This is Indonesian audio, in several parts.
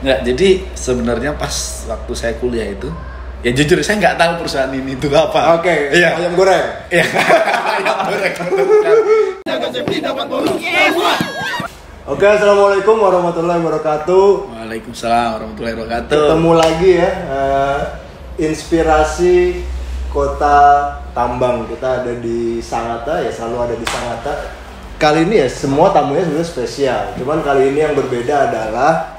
Nggak, jadi sebenarnya pas waktu saya kuliah itu, ya jujur saya nggak tahu perusahaan ini itu apa. Oke, iya. Ayam goreng. Iya, ayam goreng. Oke, assalamualaikum warahmatullahi wabarakatuh. Waalaikumsalam warahmatullahi wabarakatuh. Ketemu lagi ya, inspirasi kota tambang. Kita ada di Sangatta, ya selalu ada di Sangatta. Kali ini ya semua tamunya sebenarnya spesial. Cuman kali ini yang berbeda adalah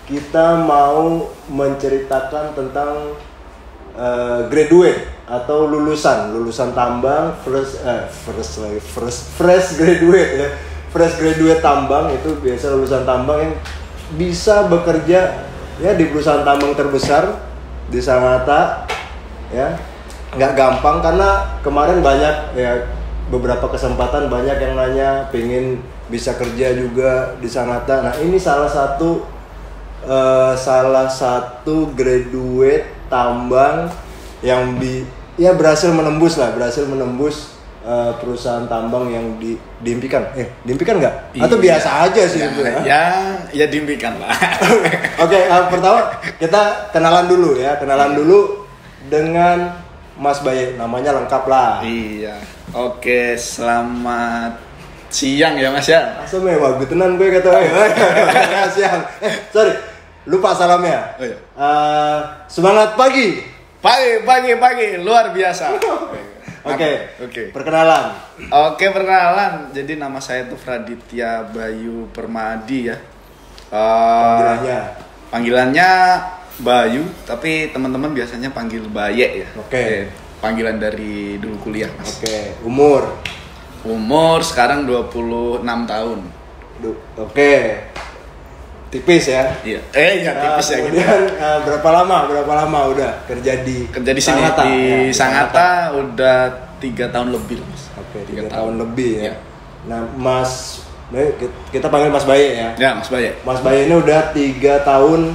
kita mau menceritakan tentang graduate atau lulusan tambang fresh graduate ya. Fresh graduate tambang itu biasa lulusan tambang yang bisa bekerja ya di perusahaan tambang terbesar di Sangatta ya. Nggak gampang karena kemarin banyak ya, beberapa kesempatan banyak yang nanya pengen bisa kerja juga di Sangatta. Nah ini salah satu graduate tambang yang berhasil menembus perusahaan tambang yang diimpikan. Diimpikan nggak? Atau biasa aja sih itu ya? Ya diimpikan lah. Oke, pertama kita kenalan dulu dengan Mas Baye, namanya lengkap lah. Iya. Oke, selamat siang ya Mas ya. Asal mewah, tenan gue kata siang. Sorry, lupa salamnya. Oh, iya. Semangat pagi. Pagi, luar biasa. Oke. Perkenalan. Jadi nama saya itu Praditya Bayu Permadi ya. Panggilannya Bayu, tapi teman-teman biasanya panggil Baye ya. Oke. Panggilan dari dulu kuliah Mas. Oke. Umur Sekarang 26 tahun. Oke. Tipis ya. Iya. Tipis ya gitu. Kemudian berapa lama udah kerja di sini Sangatta, di ya, Sangatta udah 3 tahun lebih Mas. Oke, 3 tahun lebih ya. Ya. Nah, Mas kita panggil Mas Baye ya. Ya, Mas Baye. Mas Baye ini udah 3 tahun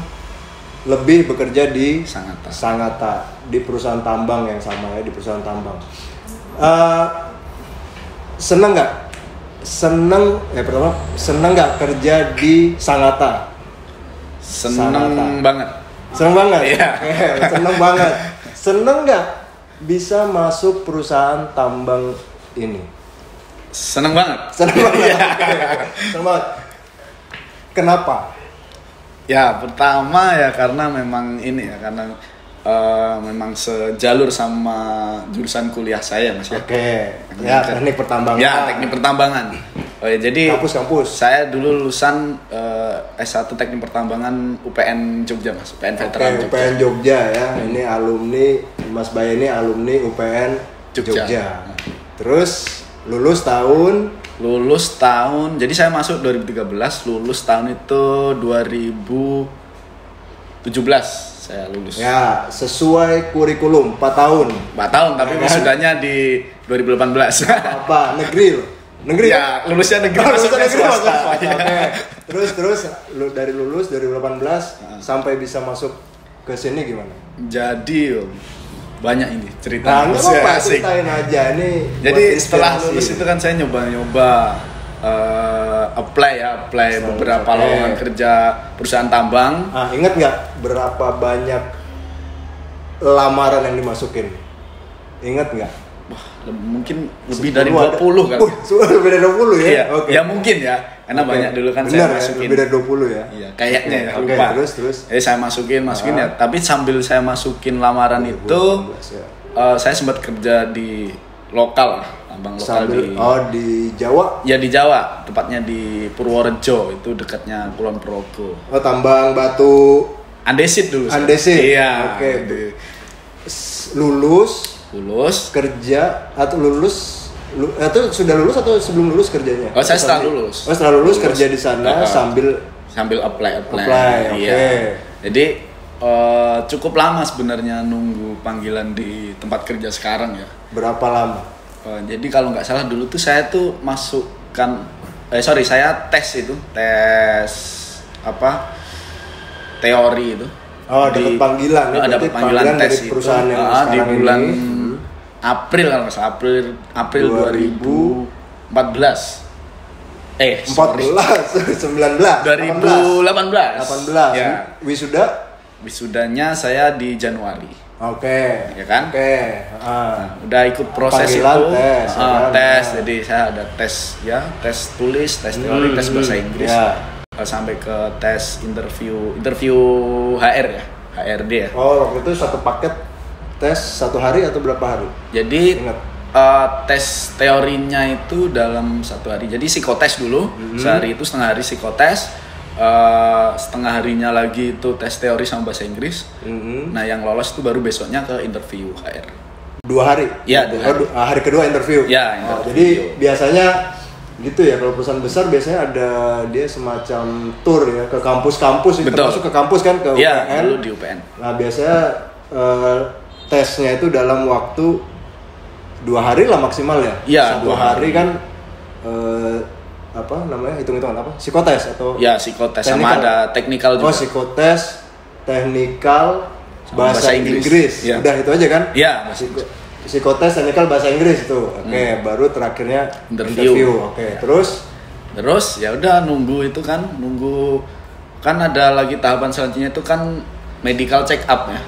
lebih bekerja di Sangatta di perusahaan tambang yang sama ya, di perusahaan tambang. Seneng nggak kerja di Sangatta? Seneng banget. Iya. Seneng banget. Seneng nggak bisa masuk perusahaan tambang ini? Seneng banget. Seneng banget. Kenapa? Ya pertama ya karena memang memang sejalur sama jurusan kuliah saya Mas ya. Oke. Ya, teknik pertambangan. Ya, teknik pertambangan. Oh ya, jadi kampus. Saya dulu lulusan S1 teknik pertambangan UPN Jogja Mas, UPN Veteran Jogja. UPN Jogja ya. Ini alumni Mas Baye ini alumni UPN Jogja. Terus lulus tahun. Jadi saya masuk 2013, lulus tahun itu 2017. Saya lulus. Ya, sesuai kurikulum 4 tahlu, tapi wisudanya di 2018. Apa? Negeri? Ya, lulusnya negeri. Masuknya swasta. Oke. Terus dari lulus 2018 sampai bisa masuk ke sini gimana? Jadi banyak ini cerita. Ceritain aja nih. Jadi setelah lulus itu kan saya nyoba apply beberapa lowongan kerja perusahaan tambang. Ingat nggak berapa banyak lamaran yang dimasukin? Ingat nggak? Wah, mungkin lebih dari 20 kan? Lebih dari 20 ya? Iya. Okay. Ya mungkin ya, karena banyak dulu kan. Benar, saya masukin. Lebih dari 20 ya? Iya, kayaknya ya, lupa. Terus? Saya masukin ya. Tapi sambil saya masukin lamaran 2016, itu, saya sempat kerja di lokal lah. Tambang lokal di Jawa? Ya di Jawa, tepatnya di Purworejo, itu dekatnya Kulon Progo. Tambang batu andesit dulu. Iya. Oke. Lulus kerja atau lulus Itu sudah lulus atau sebelum lulus kerjanya? Oh, saya setelah lulus. Oh, setelah lulus kerja di sana sambil apply. Oke. Iya. Jadi cukup lama sebenarnya nunggu panggilan di tempat kerja sekarang ya. Berapa lama? Jadi kalau nggak salah dulu tuh saya tuh saya tes teori itu. Oh, dapat panggilan. Dapat panggilan tes dari perusahaan itu yang di bulan ini. April kalau nggak salah, April 2014. 2018. Ya. Wisudanya saya di Januari. Oke. Ya kan? Oke. Udah ikut proses panggilan itu. tes. Jadi saya ada tes tulis, tes teori, tes bahasa Inggris. Sampai ke tes interview HR ya, HRD ya. Oh, waktu itu satu paket tes 1 hari atau berapa hari? Jadi tes teorinya itu dalam 1 hari. Jadi psikotes dulu, sehari itu setengah hari psikotes, setengah harinya lagi itu tes teori sama bahasa Inggris. Nah yang lolos itu baru besoknya ke interview HR. 2 hari? Ya, 2 hari. Hari kedua interview? Ya, interview. Jadi biasanya gitu ya, kalau perusahaan besar biasanya ada dia semacam tour ya ke kampus-kampus. Itu termasuk ke kampus kan, ke ya, UPN. Dulu di UPN. Nah biasanya tesnya itu dalam waktu 2 hari lah maksimal ya. Iya, 1 hari kan hitung-hitungan apa? Psikotes atau? Ya, psikotes sama ada teknikal juga. Oh, psikotes, teknikal, bahasa Inggris. Ya. Udah itu aja kan? Iya, psikotes, teknikal, bahasa Inggris itu. Oke, baru terakhirnya interview. Oke, terus ya udah nunggu kan ada lagi tahapan selanjutnya itu kan medical check up ya.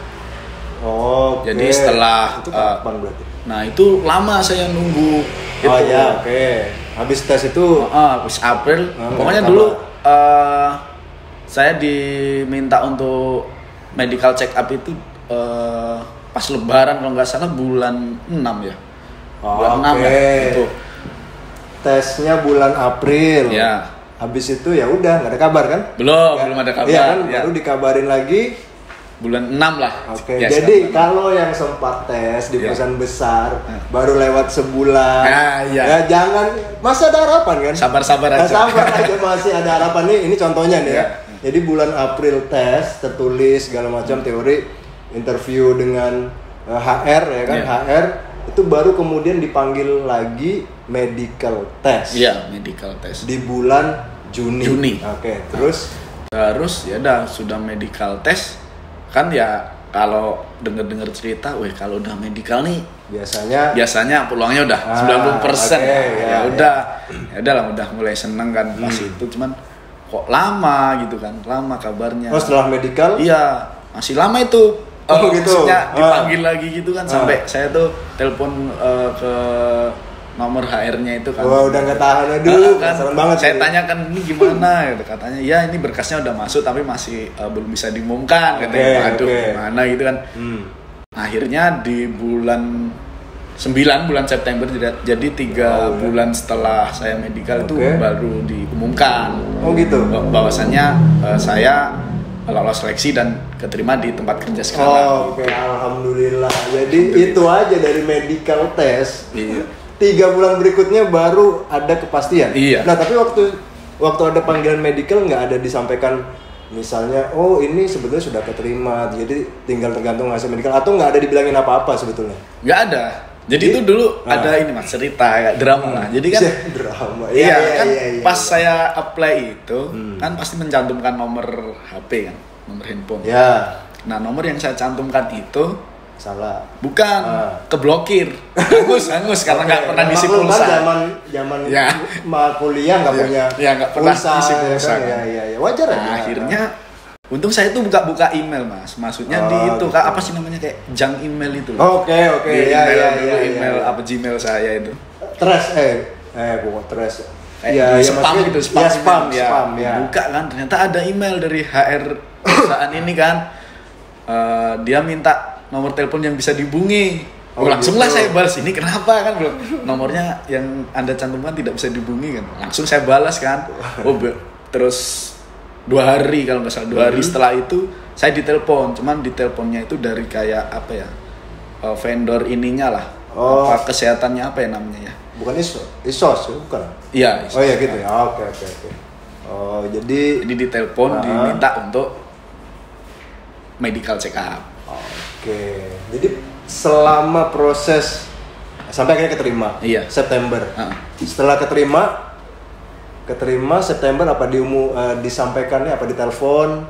Oh, jadi setelah itu kapan berarti? Nah itu lama saya nunggu. Oh ya, oke. Habis tes itu? Habis April. Pokoknya dulu saya diminta untuk medical check up itu pas Lebaran kalau nggak salah bulan 6 ya. Bulan 6 ya. Itu. Tesnya bulan April. Ya. Habis itu ya udah nggak ada kabar kan? Belum ada kabar. Iya kan, baru dikabarin lagi. Bulan 6 lah. Oke. Jadi kalau yang sempat tes di perusahaan besar baru lewat sebulan. Ya jangan, masih ada harapan kan? Sabar aja. Sabar aja, masih ada harapan nih. Ini contohnya nih ya. Jadi bulan April tes, tertulis segala macam teori, interview dengan HR ya kan? HR itu baru kemudian dipanggil lagi medical test. Iya, medical test. Di bulan Juni. Oke. Terus ya udah sudah medical test. Kan ya kalau denger cerita, kalau udah medical nih biasanya peluangnya udah 90%. Ya udah mulai seneng kan pas itu, cuman kok lama gitu kan, lama kabarnya. Oh, setelah medical? Iya, masih lama itu. Gitu. Maksudnya dipanggil lagi gitu kan, sampai saya tuh telepon ke nomor HR-nya itu kan. Wah, udah nggak tahan, aduh, kan, serem banget. Saya tanyakan ini gimana gitu, katanya ya ini berkasnya udah masuk tapi masih belum bisa diumumkan katanya. Gimana gitu kan. Akhirnya di bulan 9 bulan September, jadi 3 bulan setelah saya medical itu baru diumumkan. Oh gitu. Bahwasannya saya lolos seleksi dan keterima di tempat kerja sekarang. Oke, alhamdulillah. Jadi itu aja dari medical test. Iya. 3 bulan berikutnya baru ada kepastian. Iya. Nah, tapi waktu ada panggilan medical nggak ada disampaikan misalnya, oh ini sebetulnya sudah keterima, jadi tinggal tergantung hasil medical, atau nggak ada dibilangin apa-apa sebetulnya? Nggak ada. Jadi itu dulu ada ini mas, cerita kayak drama lah. Jadi kan drama. Iya, pas saya apply itu kan pasti mencantumkan nomor HP kan, nomor handphone. Ya. Nah, nomor yang saya cantumkan itu salah. Bukan, keblokir. Hangus karena nggak pernah ngisi pulsa. Zaman kuliah nggak punya. Ya nggak pernah ngisi pulsa. Ya, wajar aja. Nah, akhirnya untung saya tuh buka email mas, maksudnya di itu gitu. Apa sih namanya kayak junk email itu loh. Oke. Email apa Gmail saya itu. Bukan trash. Spam gitu, spam ya. Buka kan, ternyata ada email dari HR perusahaan ini kan. Dia minta nomor telepon yang bisa dihubungi. Langsung lah saya balas, ini kenapa kan belum nomornya yang Anda cantumkan tidak bisa dihubungi kan. Langsung saya balas kan. Terus 2 hari kalau nggak salah, 2 hari setelah itu saya ditelepon, cuman diteleponnya itu dari kayak apa ya, vendor ininya lah, apa kesehatannya apa ya namanya ya. Bukan ISOS ya, bukan? Iya. Oh iya gitu ya. Oke. Oh, jadi ditelepon diminta untuk medical check up. Oke. Jadi selama proses sampai akhirnya keterima. Iya. September. Setelah keterima September apa disampaikannya apa ditelepon?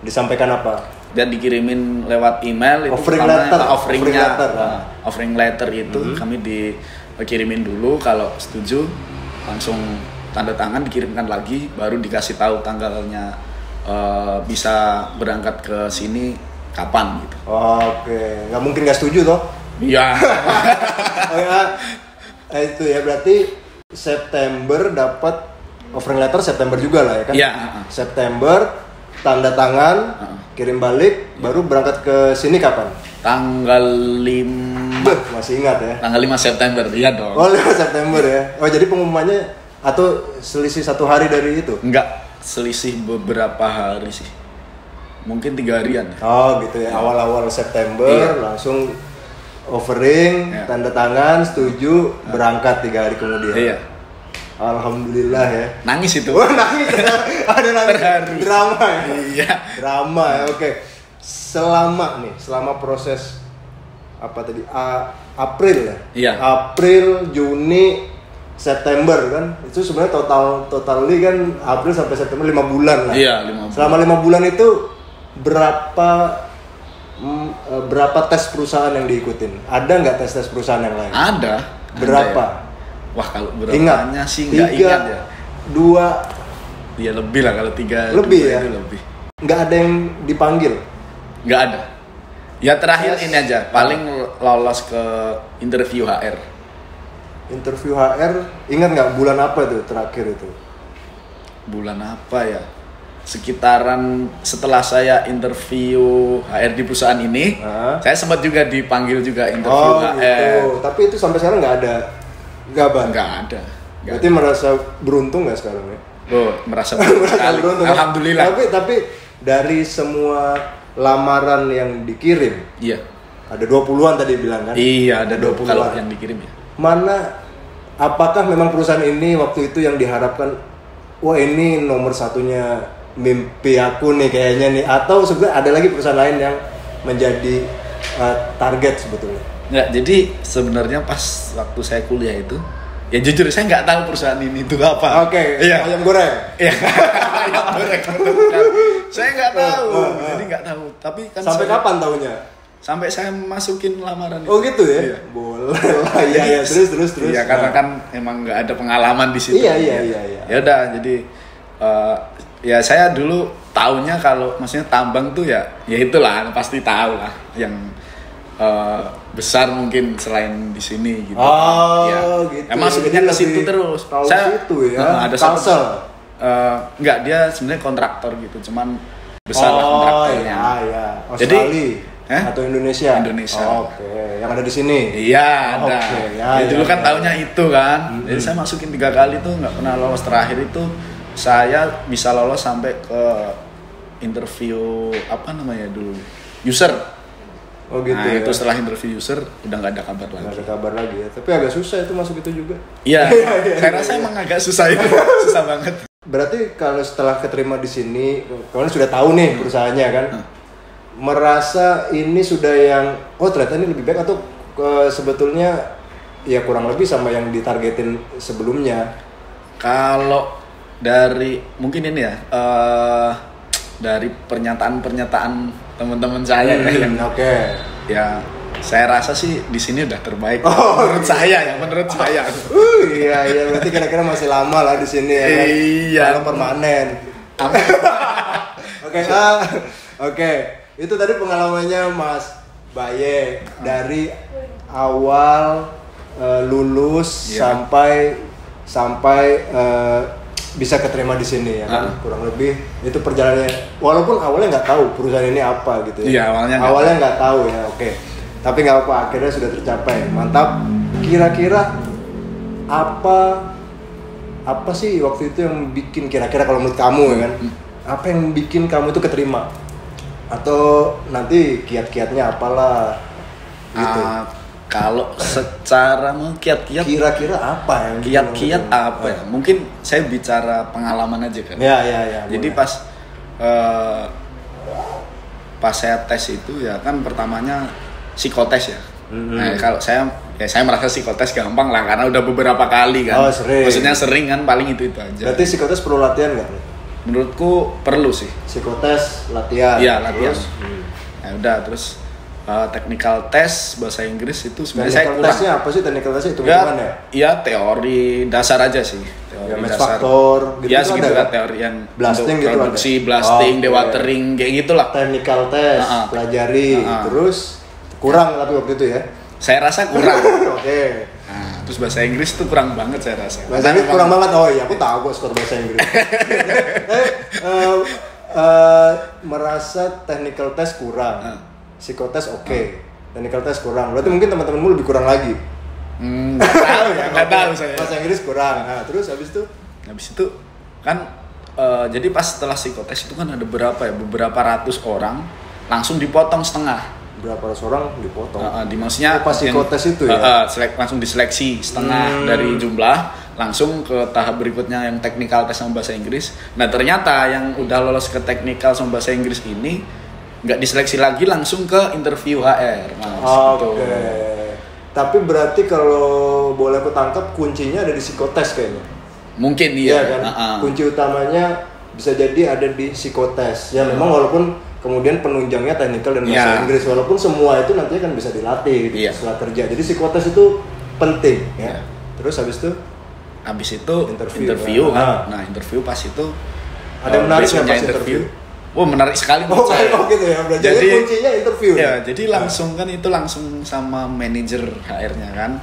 Disampaikan apa? Dan dikirimin lewat email itu offering letter. Offering letter itu kami dikirimin dulu, kalau setuju langsung tanda tangan dikirimkan lagi, baru dikasih tahu tanggalnya bisa berangkat ke sini kapan gitu. Oke, nggak mungkin nggak setuju toh? Iya. Oh ya, itu ya berarti September dapat offering letter September juga lah ya kan? Iya. September tanda tangan, kirim balik, baru berangkat ke sini kapan? Tanggal 5. Masih ingat ya? Tanggal 5 September, iya dong. Oh 5 September ya? Oh jadi pengumumannya atau selisih 1 hari dari itu? Enggak, selisih beberapa hari sih. Mungkin 3 harian. Oh gitu ya, awal-awal September langsung offering, tanda tangan, setuju, berangkat 3 hari kemudian. Iya. Alhamdulillah ya. Nangis itu. Wah nangis ya? Ada nangis. Terharu. Drama ya? Iya. Drama ya, oke. Selama proses apa tadi? April ya? Iya. April, Juni, September kan? Itu sebenarnya totally kan April sampai September 5 bulan lah. Iya, 5 bulan. Selama 5 bulan itu berapa tes perusahaan yang diikutin? Ada nggak tes perusahaan yang lain? Ada. Berapa? Ada ya. Wah kalau berapanya sih nggak ingat ya. 2. Ya lebih lah kalau 3. Lebih ya? Lebih. Nggak ada yang dipanggil? Nggak ada. Ya terakhir ini aja, paling lolos ke interview HR. Interview HR, ingat nggak bulan apa tuh terakhir itu? Bulan apa ya? Sekitaran setelah saya interview HR di perusahaan ini, saya sempat juga dipanggil juga interview HR. Gitu. Tapi itu sampai sekarang nggak ada kabar? Nggak ada. Berarti merasa beruntung nggak sekarang ya? Oh, merasa beruntung. Alhamdulillah. Tapi dari semua lamaran yang dikirim, iya. Ada 20-an tadi bilang kan? Iya, ada 20 kalau yang dikirim ya. Mana, apakah memang perusahaan ini waktu itu yang diharapkan, wah ini nomor satunya mimpi aku nih kayaknya nih, atau sebenarnya ada lagi perusahaan lain yang menjadi target sebetulnya? Nggak, jadi sebenarnya pas waktu saya kuliah itu, ya jujur saya nggak tahu perusahaan ini itu apa. Oke, iya. Ayam goreng. Iya. Ayam goreng. Saya nggak tahu, jadi nggak tahu. Tapi kan sampai kapan tahunya? Sampai saya masukin lamaran itu. Oh gitu ya? Iya. Boleh lah. Iya, terus. Iya, karena kan emang nggak ada pengalaman di situ. Iya. Ya udah, jadi ya saya dulu taunya kalau maksudnya tambang tuh ya itulah pasti tahu lah yang besar mungkin selain di sini gitu. Oh, ya. gitu. Emang sebenarnya ke situ terus. Saya situ ya. Ada Kalsel. Enggak, dia sebenarnya kontraktor gitu, cuman besar lah kontraktornya. Iya. Australia. Jadi, atau Indonesia? Indonesia. Oke. Yang ada di sini? Iya, ada. Ya, dulu kan taunya itu kan. Jadi saya masukin 3 kali tuh nggak pernah lolos. Terakhir itu saya bisa lolos sampai ke interview apa namanya dulu, user. Oh gitu. Nah, ya? itu setelah interview user udah nggak ada kabar lagi. Nggak ada kabar lagi ya. Tapi agak susah itu masuk itu juga. Iya. Saya rasa emang agak susah itu. Susah banget. Berarti kalau setelah keterima di sini, kalian sudah tahu nih perusahaannya kan? Merasa ini sudah yang ternyata ini lebih baik, atau sebetulnya ya kurang lebih sama yang ditargetin sebelumnya? Kalau dari mungkin ini ya dari pernyataan teman-teman saya yang ya saya rasa sih di sini udah terbaik menurut saya. Iya berarti kira-kira masih lama lah di sini ya kan? Iya. Kalau permanen. Oke. Itu tadi pengalamannya Mas Baye dari awal lulus sampai bisa keterima di sini ya kan, kurang lebih itu perjalanannya. Walaupun awalnya nggak tahu perusahaan ini apa gitu ya. Iya, awalnya nggak tahu ya, oke. Tapi nggak apa, akhirnya sudah tercapai, mantap. Kira-kira apa sih waktu itu yang bikin, kira-kira kalau menurut kamu ya kan, apa yang bikin kamu itu keterima? Atau nanti kiat-kiatnya apalah gitu? Kalau secara kiat-kiat, Kira-kira apa yang kiat-kiat apa ya? Mungkin saya bicara pengalaman aja kan. Ya. Jadi boleh. pas saya tes itu ya kan pertamanya psikotes ya. Nah, kalau saya merasa psikotes gampang lah karena udah beberapa kali kan. Oh, sering. Maksudnya sering kan, paling itu aja. Berarti psikotes perlu latihan nggak? Menurutku perlu sih. Psikotes latihan. Iya, latihan. Terus, Ya udah, terus technical test bahasa Inggris itu sebenarnya saya technical kurang. testnya apa sih? Technical testnya itu Ya, ya? iya teori dasar aja sih. Teori Ya, match dasar. factor, gitu Ya ada segitu kan? lah teori yang Blasting untuk gitu produksi, ada? blasting, Oh, dewatering, kayak gitulah. Technical test, pelajari, terus kurang tapi waktu itu ya? Saya rasa kurang. Oke. Nah, terus bahasa Inggris tuh kurang banget saya rasa. Bahasa Inggris kurang banget. Oh iya, aku tahu kok skor bahasa Inggris. Merasa technical test kurang, psikotes oke. Technical test kurang. Berarti mungkin teman-temanmu lebih kurang lagi. Nggak tahu ya, nggak tahu saya. Bahasa Inggris kurang. Nah, terus habis itu? Habis itu kan jadi pas setelah psikotes itu kan ada beberapa ratus orang langsung dipotong setengah. Berapa ratus orang dipotong? Maksudnya pas psikotes itu ya? langsung diseleksi setengah dari jumlah, langsung ke tahap berikutnya yang technical test sama bahasa Inggris. Nah ternyata yang udah lolos ke technical sama bahasa Inggris ini nggak diseleksi lagi, langsung ke interview HR. Oke. Tapi berarti kalau boleh aku tangkap kuncinya ada di psikotes kayaknya. Mungkin iya kan? Kunci utamanya bisa jadi ada di psikotes. Ya memang walaupun kemudian penunjangnya technical dan bahasa Inggris, walaupun semua itu nanti kan bisa dilatih gitu setelah kerja. Jadi psikotes itu penting ya. Terus habis itu interview kan. Nah, interview pas itu ada menarik nggak pas interview? Wah, menarik sekali menurut saya. Gitu ya. Jadi kuncinya interview. Ya, jadi langsung kan itu langsung sama manajer HR-nya kan.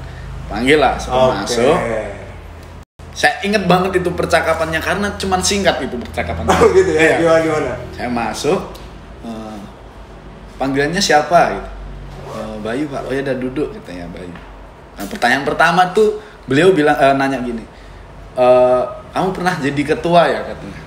Panggil lah, masuk. Saya inget banget itu percakapannya karena cuman singkat itu percakapannya. Oh gitu ya. Gimana? Saya masuk, panggilannya siapa gitu. Bayu Pak. Oh ya udah duduk katanya Bayu. Nah, pertanyaan pertama tuh beliau bilang nanya gini. Kamu pernah jadi ketua ya katanya.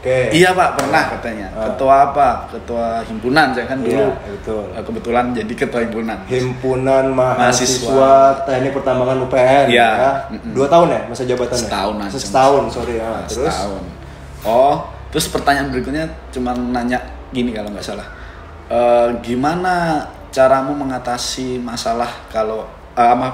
Oke. Iya Pak, pernah katanya. Ketua apa? Ketua himpunan saya kan dulu. Betul. Kebetulan jadi ketua himpunan. Himpunan Mahasiswa Teknik Pertambangan UPN. Iya. 2 tahun ya masa jabatannya? Setahun, sorry ya. Terus? Setahun. Terus pertanyaan berikutnya cuma nanya gini kalau nggak salah. Gimana caramu mengatasi masalah kalau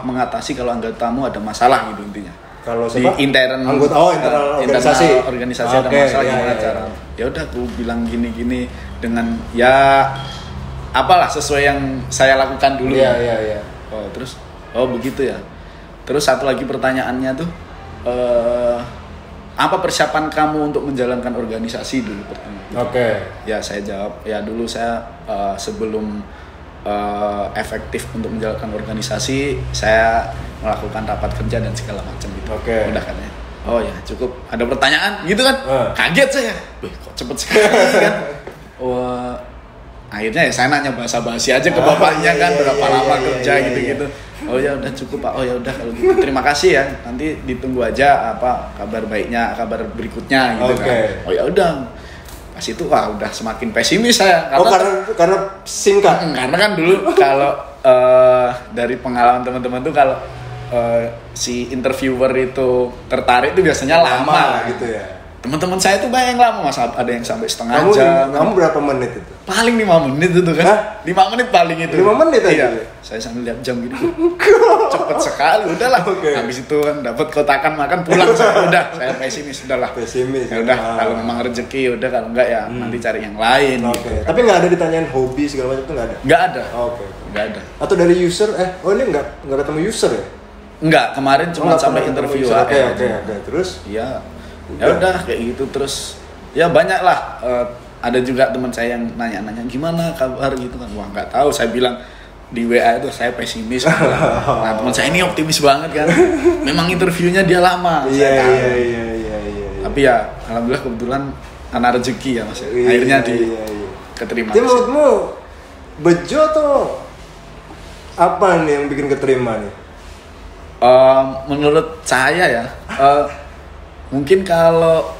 mengatasi kalau anggotamu ada masalah gitu intinya? Kalau di internal organisasi ada masalah gimana cara? Ya udah aku bilang gini dengan ya apalah sesuai yang saya lakukan dulu. Iya. Terus begitu ya. Terus satu lagi pertanyaannya tuh apa persiapan kamu untuk menjalankan organisasi dulu pertama? Oke. Ya saya jawab ya dulu saya sebelum efektif untuk menjalankan organisasi saya melakukan rapat kerja dan segala macam gitu. Udah katanya. Oh ya cukup. Ada pertanyaan gitu kan? Kaget saya. Kok cepet sekali kan? Akhirnya ya saya nanya basa-basi aja ke bapaknya berapa lama kerja gitu. Oh ya udah cukup Pak. Oh ya udah kalau gitu. Terima kasih ya. Nanti ditunggu aja apa kabar baiknya, kabar berikutnya gitu kan. Oh ya udah. Pas itu udah semakin pesimis saya. Karena singkat. Karena kan dulu kalau dari pengalaman teman-teman tuh kalau si interviewer itu tertarik itu biasanya lama gitu ya. Teman-teman saya tuh banyak yang lama, Mas. Ada yang sampai setengah jam. Kamu berapa menit itu? Paling 5 menit itu kan. Hah? 5 menit paling itu. 5 menit aja. Iya. Saya sambil lihat jam gitu. Cepet sekali, udahlah. Habis itu kan dapat kotakan makan pulang saya. Udah, saya pesimis udahlah. Pesimis. Ya udah, kalau memang rezeki udah, kalau enggak ya nanti cari yang lain gitu. Tapi enggak ada ditanyain hobi segala macam itu enggak ada. Enggak ada. Enggak ada. Atau dari user ini enggak ketemu user ya? Enggak, kemarin cuma sampai interview. Oke. Terus? Iya. Ya udah kayak gitu terus. Ya banyak lah. Ada juga teman saya yang nanya-nanya gimana kabar gitu kan. Wah, enggak tahu. Saya bilang di WA itu saya pesimis. Nah, teman saya ini optimis banget kan. Memang interviewnya dia lama. Iya. Tapi ya alhamdulillah kebetulan karena rezeki ya Mas. Akhirnya keterima. Jadi menurutmu bejo tuh apa nih yang bikin keterima nih? Menurut saya ya mungkin kalau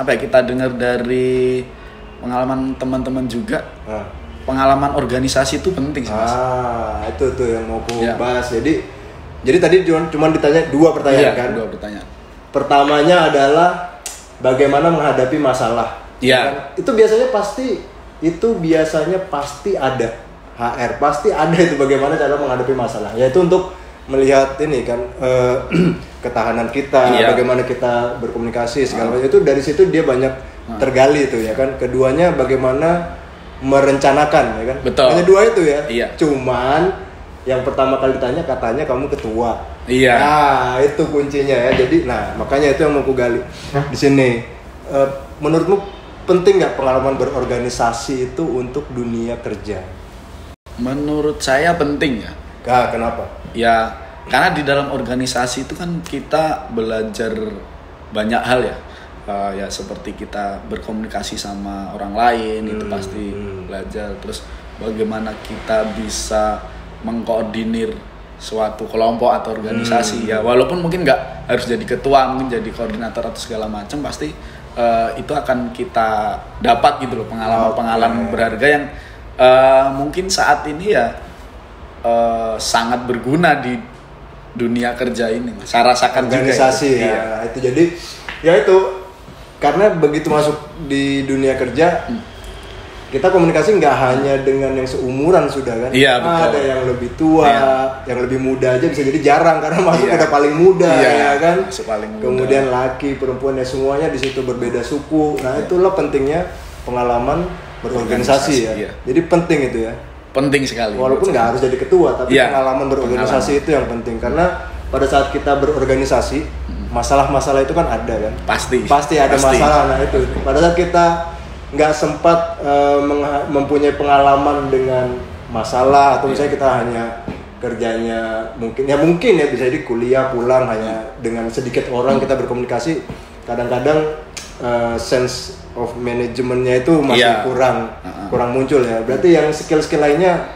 kita dengar dari pengalaman teman-teman juga pengalaman organisasi itu penting sih, Mas. Itu tuh yang mau aku Iya. bahas. Jadi tadi cuma ditanya 2 pertanyaan kan? 2 pertanyaan. Pertamanya adalah bagaimana menghadapi masalah. Iya. Kan? Itu biasanya pasti ada HR, pasti ada itu bagaimana cara menghadapi masalah. Yaitu untuk melihat ini kan ketahanan kita, Iya. bagaimana kita berkomunikasi segala macam. Itu dari situ dia banyak tergali itu ya kan. Keduanya bagaimana merencanakan ya kan. Betul. Hanya 2 itu ya. Iya. Cuman yang pertama kali ditanya katanya kamu ketua. Iya. Nah, itu kuncinya ya. Jadi, makanya itu yang mau aku gali di sini. Menurutmu penting nggak pengalaman berorganisasi itu untuk dunia kerja? Menurut saya penting ya. Kenapa? Ya, karena di dalam organisasi itu kan kita belajar banyak hal ya. Ya seperti kita berkomunikasi sama orang lain itu pasti belajar. Terus bagaimana kita bisa mengkoordinir suatu kelompok atau organisasi ya, walaupun mungkin nggak harus jadi ketua, mungkin jadi koordinator atau segala macam, pasti itu akan kita dapat gitu loh, pengalaman berharga yang mungkin saat ini ya sangat berguna di dunia kerja ini, Mas. Saya rasakan organisasi juga ya. Iya. Itu jadi ya itu karena begitu masuk di dunia kerja kita komunikasi nggak hanya dengan yang seumuran sudah kan. Iya, betul. Ada yang lebih tua, yang lebih muda aja bisa jadi jarang karena masuk udah paling muda ya kan. Paling muda. Kemudian laki, perempuan ya semuanya di situ berbeda suku. Nah, itulah pentingnya pengalaman berorganisasi ya. Iya. Jadi penting itu ya. Penting sekali. Walaupun nggak harus jadi ketua, tapi pengalaman berorganisasi itu yang penting karena pada saat kita berorganisasi, masalah-masalah itu kan ada kan. Pasti ada masalah. Nah, itu. Pada saat kita nggak sempat mempunyai pengalaman dengan masalah atau misalnya kita hanya kerjanya mungkin ya bisa di kuliah pulang hanya dengan sedikit orang kita berkomunikasi, kadang-kadang sense of manajemennya itu masih kurang muncul ya. Berarti yang skill-skill lainnya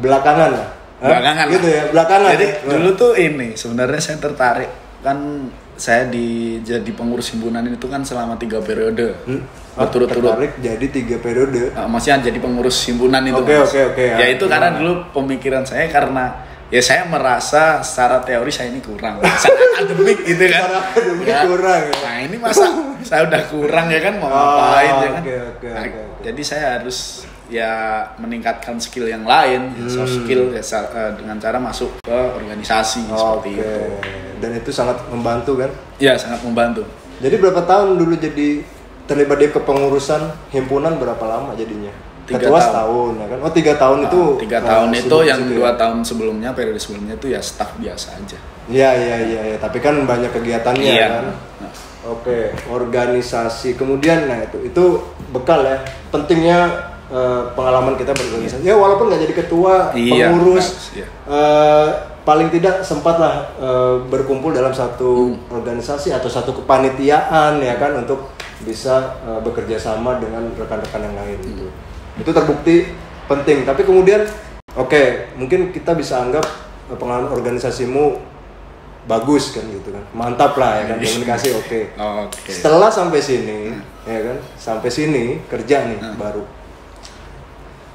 belakangan lah. Belakangan gitu ya, belakangan. Jadi dulu tuh ini sebenarnya saya tertarik kan, saya jadi pengurus himpunan itu kan selama 3 periode. Berturut-turut. Tertarik jadi 3 periode. Maksudnya jadi pengurus himpunan itu. Oke. Ya itu karena dulu pemikiran saya karena ya saya merasa secara teori saya ini kurang. Secara akademik gitu kan. Secara akademik kurang ya. Nah, ini masa saya udah kurang ya kan, mau ngapain ya kan. Oke. Jadi saya harus ya meningkatkan skill yang lain, soft skill ya, dengan cara masuk ke organisasi seperti itu. Dan itu sangat membantu kan? Ya, sangat membantu. Jadi berapa tahun dulu jadi terlibat di kepengurusan himpunan, berapa lama jadinya? 3 Ketua tahun. setahun ya kan? Oh 3 tahun itu 3 tahun itu yang situ 2 tahun sebelumnya, periode sebelumnya itu ya staff biasa aja. Iya, tapi kan banyak kegiatannya kan. Oke, organisasi. Kemudian itu bekal ya. Pentingnya pengalaman kita berorganisasi. Ya walaupun nggak jadi ketua, pengurus, paling tidak sempatlah berkumpul dalam satu organisasi atau satu kepanitiaan ya kan, untuk bisa bekerja sama dengan rekan-rekan yang lain gitu. Itu terbukti penting. Tapi kemudian mungkin kita bisa anggap pengalaman organisasimu bagus kan gitu kan, mantap lah ya kan, komunikasi oke. Setelah sampai sini ya kan, sampai sini kerja nih baru,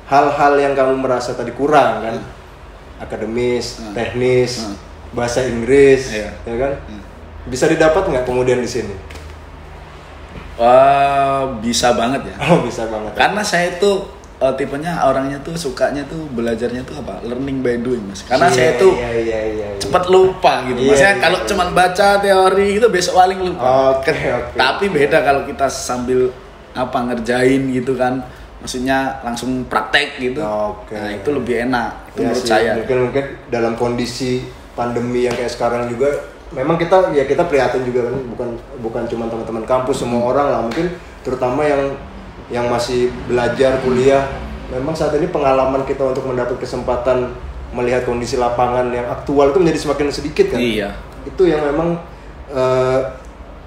hal-hal yang kamu merasa tadi kurang kan, akademis, teknis, bahasa Inggris ya kan, bisa didapat nggak kemudian di sini? Bisa banget ya. Bisa banget. Karena saya itu tipenya orangnya tuh sukanya tuh belajarnya tuh learning by doing, Mas. Karena saya tuh cepat lupa gitu. Maksudnya kalau cuman baca teori itu besok paling lupa. Tapi beda kalau kita sambil ngerjain gitu kan. Maksudnya langsung praktek gitu. Nah, itu lebih enak itu menurut saya. Mungkin dalam kondisi pandemi yang kayak sekarang juga memang kita prihatin juga kan, bukan cuma teman-teman kampus, semua orang lah mungkin, terutama yang masih belajar kuliah. Memang saat ini pengalaman kita untuk mendapat kesempatan melihat kondisi lapangan yang aktual itu menjadi semakin sedikit kan. Iya. Itu yang memang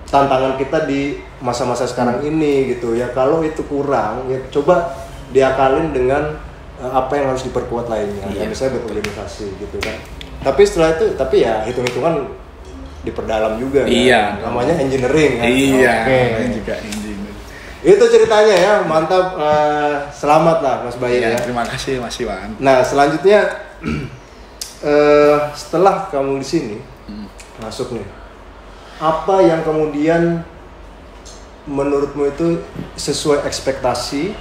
tantangan kita di masa-masa sekarang ini gitu ya. Kalau itu kurang ya coba diakalin dengan apa yang harus diperkuat lainnya. Ya, misalnya berorganisasi gitu kan. Tapi setelah itu ya hitung-hitungan diperdalam juga kan. Iya. Namanya engineering kan. Iya. Juga engineering. Itu ceritanya ya, mantap. Selamat lah Mas Bayu ya. Terima kasih Mas Iwan. Nah selanjutnya setelah kamu di sini masuk nih, apa yang kemudian menurutmu itu sesuai ekspektasi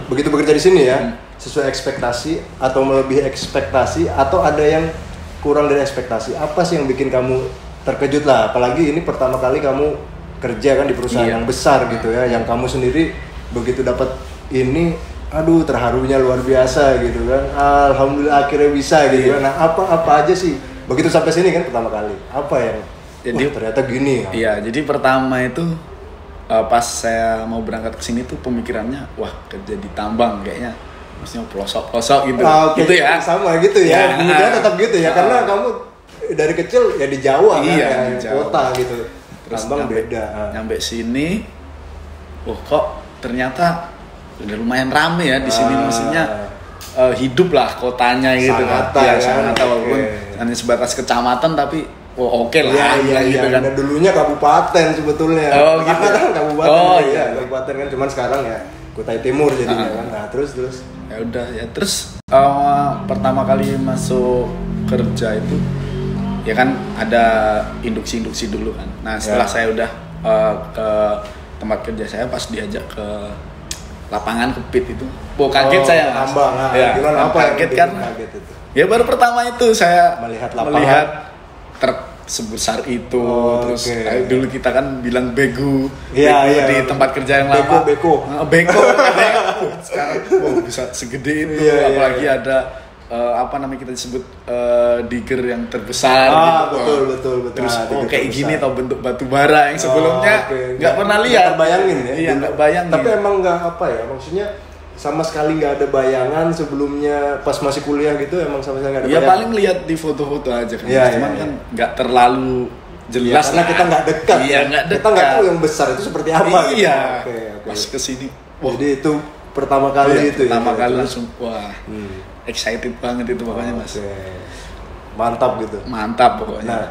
begitu bekerja di sini ya, sesuai ekspektasi atau melebihi ekspektasi atau ada yang kurang dari ekspektasi? Apa sih yang bikin kamu terkejut lah? Apalagi ini pertama kali kamu kerja kan di perusahaan yang besar gitu ya, yang kamu sendiri begitu dapat ini, aduh terharunya luar biasa gitu kan. Alhamdulillah akhirnya bisa gitu kan. Nah apa aja sih begitu sampai sini kan pertama kali? Apa yang jadi ternyata gini? Iya, jadi pertama itu pas saya mau berangkat ke sini tuh pemikirannya, wah kerja di tambang kayaknya maksudnya pelosok-pelosok gitu. Gitu ya. Sama gitu ya. Kemudian tetap gitu ya, karena kamu dari kecil ya di Jawa kan, di Jawa. Kota gitu. Terus tambang beda. Nyampe sini, kok ternyata udah lumayan rame ya di sini, maksudnya hidup lah kotanya gitu kan. Ya, sangat walaupun hanya sebatas kecamatan tapi oke lah. Gitu kan. Dan dulunya kabupaten sebetulnya. Gitu. Kan kabupaten kabupaten kan, cuman sekarang ya Kutai Timur jadinya kan. Nah, terus ya udah ya, terus pertama kali masuk kerja itu ya kan ada induksi dulu kan. Nah, setelah saya udah ke tempat kerja saya, pas diajak ke lapangan ke pit itu, kaget saya Mas. Tambang. Gimana, apa kaget kan? Kaget itu. Ya baru pertama itu saya melihat lapangan truk sebesar itu. Terus dulu kita kan bilang bego di tempat kerja yang lama. Beko. Sekarang bisa segede itu, apalagi ada kita disebut digger yang terbesar gitu. Betul. Terus kayak gini tau bentuk batu bara yang sebelumnya nggak pernah lihat. Nggak bayangin ya? Iya, nggak bayangin. Tapi emang nggak maksudnya sama sekali nggak ada bayangan sebelumnya pas masih kuliah gitu, emang sama sekali nggak ada bayangan? Paling lihat di foto-foto aja kan. Cuman kan nggak terlalu jelas. Karena kita nggak dekat. Nggak dekat. Kita nggak tahu yang besar itu seperti apa. Iya. Pas kesini. Jadi itu pertama kali itu. Pertama kali langsung excited banget itu pokoknya Mas. Mantap gitu. Mantap pokoknya. Nah,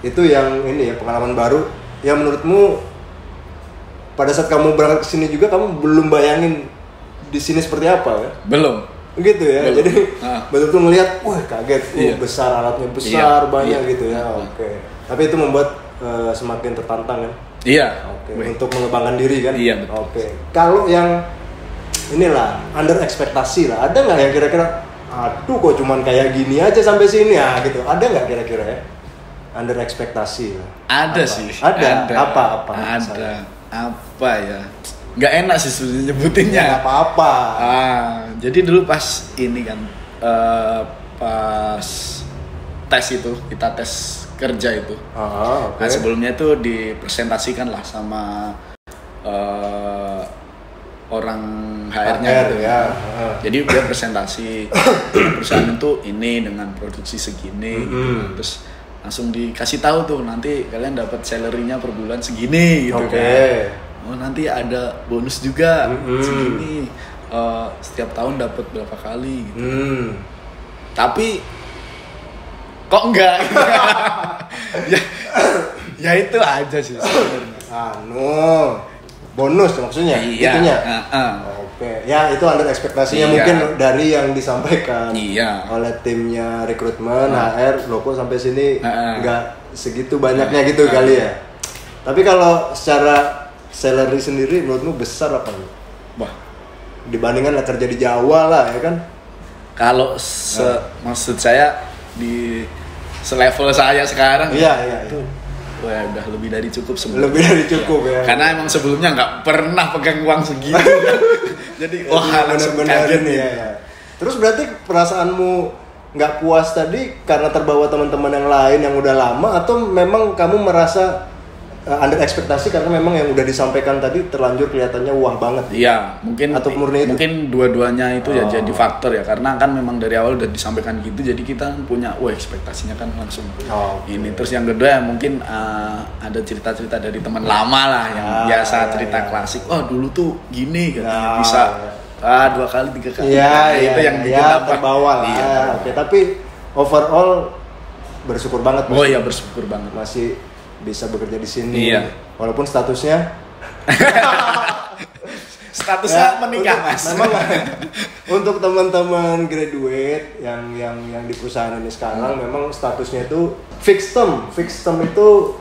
itu yang ini ya, pengalaman baru yang menurutmu pada saat kamu berangkat ke sini juga kamu belum bayangin di sini seperti apa ya? Belum. Gitu ya. Belum. Jadi betul-betul ngelihat, wah kaget, besar, alatnya besar, banyak gitu ya. Tapi itu membuat semakin tertantang kan? Iya. Untuk mengembangkan diri kan? Iya, betul. Kalau yang inilah under ekspektasi lah, ada nggak yang kira-kira aduh kok cuman kayak gini aja sampai sini ya gitu, ada nggak kira-kira ya under ekspektasi? Ada sih. Ada. Apa ada apa ya, nggak enak sih sebenarnya nyebutinnya. Nggak apa-apa. Jadi dulu pas ini kan pas tes itu, kita tes kerja itu. Nah sebelumnya itu dipresentasikan lah sama orang HR-nya gitu ya. Jadi dia presentasi perusahaan itu ini dengan produksi segini gitu. Terus langsung dikasih tahu tuh, nanti kalian dapat salary-nya per bulan segini gitu kan. Nanti ada bonus juga segini. Setiap tahun dapat berapa kali gitu. Tapi kok enggak gitu. ya itu aja sih sebenarnya. Bonus maksudnya, itunya. Ya itu under ekspektasinya mungkin dari yang disampaikan oleh timnya rekrutmen, HR, loko sampai sini nggak segitu banyaknya gitu kali ya. Tapi kalau secara salary sendiri menurutmu besar apa nih? Wah, dibandingkan kerja di Jawa lah ya kan? Kalau maksud saya di selevel saya sekarang itu udah lebih dari cukup sebelumnya. Lebih dari cukup ya. Karena emang sebelumnya nggak pernah pegang uang segitu. Jadi langsung kaget nih ya. Terus berarti perasaanmu nggak puas tadi karena terbawa teman-teman yang lain yang udah lama, atau memang kamu merasa under ekspektasi karena memang yang udah disampaikan tadi terlanjur kelihatannya wah banget? Iya, mungkin atau murni itu? Mungkin dua-duanya itu ya jadi faktor ya, karena kan memang dari awal udah disampaikan gitu, jadi kita punya ekspektasinya kan langsung ini. Terus yang kedua ya mungkin ada cerita-cerita dari teman lama lah yang biasa cerita klasik. Dulu tuh gini kan, bisa 2 kali 3 kali. Itu yang bikin terbawa lah. Tapi overall bersyukur banget. Iya, bersyukur banget. Masih bisa bekerja di sini, walaupun statusnya Statusnya menikah, Mas. Memang untuk teman-teman graduate yang di perusahaan ini sekarang memang statusnya itu fixed term. Fixed term itu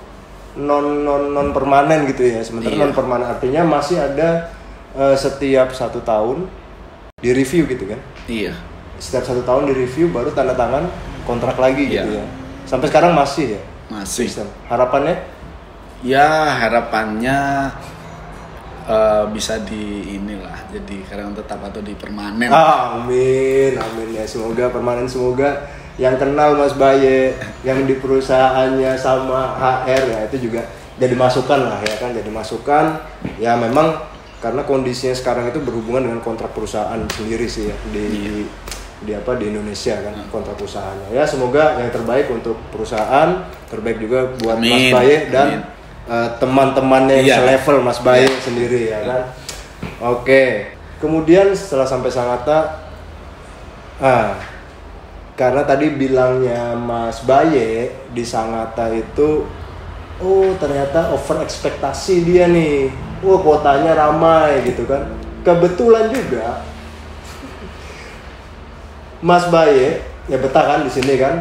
non permanen gitu ya. Sementara non permanen artinya masih ada setiap 1 tahun di review gitu kan. Iya. Setiap 1 tahun di review baru tanda tangan kontrak lagi gitu ya. Sampai sekarang masih ya. Masih. Fixed term. Harapannya? Ya harapannya bisa di inilah jadi karyawan tetap atau di permanen. Amin ya, semoga permanen, semoga yang kenal Mas Baye yang di perusahaannya sama HR ya itu juga jadi masukan lah ya kan, jadi masukan ya. Memang karena kondisinya sekarang itu berhubungan dengan kontrak perusahaan sendiri sih ya di Indonesia kan, kontrak perusahaannya ya. Semoga yang terbaik untuk perusahaan, terbaik juga buat Mas Baye dan teman-temannya yang selevel Mas Baye sendiri ya kan. Oke. Kemudian setelah sampai Sangatta, karena tadi bilangnya Mas Baye di Sangatta itu, ternyata over ekspektasi dia nih. Kotanya ramai gitu kan. Kebetulan juga Mas Baye ya betah kan di sini kan.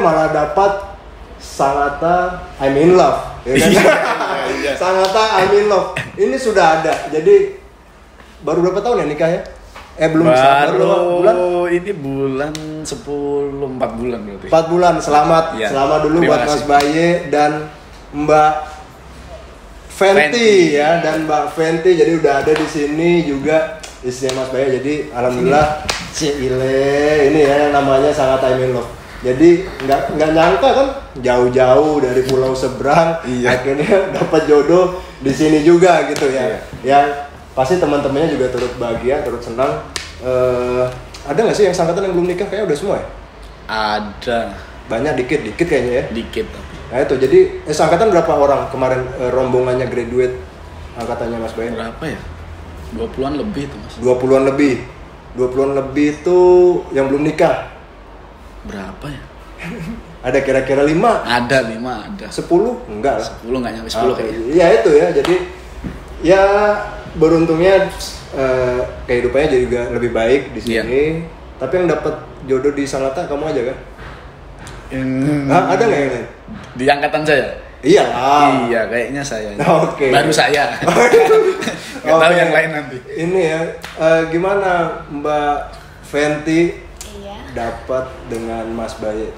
Malah dapat Sangatta I'm in love. Ya kan? Sangatta I'm in love. Ini sudah ada. Jadi baru berapa tahun ya nikah ya? Belum baru bulan. Ini bulan 4 bulan berarti. 4 bulan. Selamat. Ya. Selamat dulu buat Mas Baye dan Mbak Fenty ya, dan Mbak Fenty. Jadi udah ada di sini juga istrinya Mas Baye. Jadi alhamdulillah ini ya yang namanya Sangatta I'm in love. Jadi nggak nyangka kan jauh-jauh dari pulau seberang akhirnya dapat jodoh di sini juga gitu ya. Yang pasti teman-temannya juga turut bahagia, turut senang. Ada nggak sih yang sangkatan yang belum nikah? Kayaknya udah semua ya? Ada. Banyak, dikit kayaknya ya? Dikit. Nah itu, jadi sangkatan berapa orang kemarin rombongannya graduate angkatannya Mas Baye? Berapa ya? 20-an lebih tuh Mas. 20-an lebih? 20-an lebih itu yang belum nikah? Berapa ya? Ada kira-kira 5? Ada 5, ada. 10? Enggak lah. 10 nggak nyampe 10 kayaknya. Iya itu ya, jadi ya beruntungnya kehidupannya juga lebih baik di sini. Tapi yang dapat jodoh di Sangatta kamu aja kan? Ada nggak yang lain? Di angkatan saya? Iyalah. Iya, kayaknya saya. Oke. Baru saya. Nggak tahu yang lain nanti. Ini ya, gimana Mbak Fenty dapat dengan Mas Baye?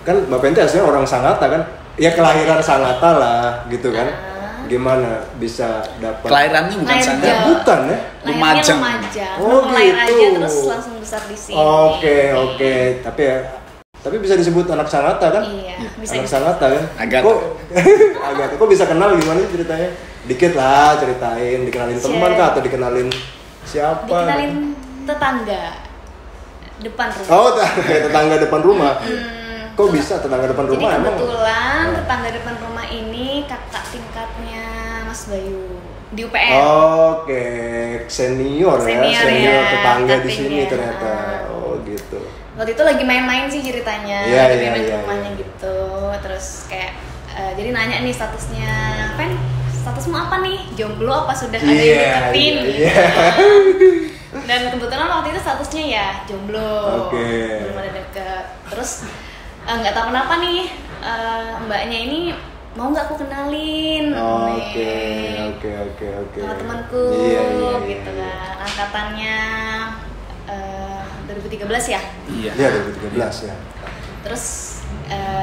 Kan Mbak Fenty aslinya orang Sangatta kan? Ya kelahiran Sangatta lah, gitu kan? Gimana bisa dapat? Kelahirannya bukan Sangatta. Bukan ya? Lumajang. Lahir aja terus langsung besar di sini. Oke. Tapi bisa disebut anak Sangatta kan? Iya, bisa. Anak Sangatta kan? Agak. Kok bisa kenal gimana sih ceritanya? Dikit lah ceritain, dikenalin teman kah atau dikenalin siapa? Dikenalin tetangga depan rumah. Tetangga depan rumah. Kok bisa tetangga depan rumah? Jadi kebetulan tetangga depan rumah ini kakak tingkatnya Mas Bayu di UPN. Oke, senior ya, tetangga di sini ternyata. Gitu. Waktu itu lagi main-main sih ceritanya, main ke rumahnya gitu. Terus kayak jadi nanya nih statusnya, Pen, statusmu apa nih? Jomblo apa sudah ada yang deketin? Dan kebetulan waktu itu statusnya ya jomblo, belum ada deket. Terus nggak tahu kenapa nih mbaknya ini mau nggak aku kenalin? Oke. Sama temanku, gitu kan. Angkatannya 2013 ya? Iya 2013 ya. Terus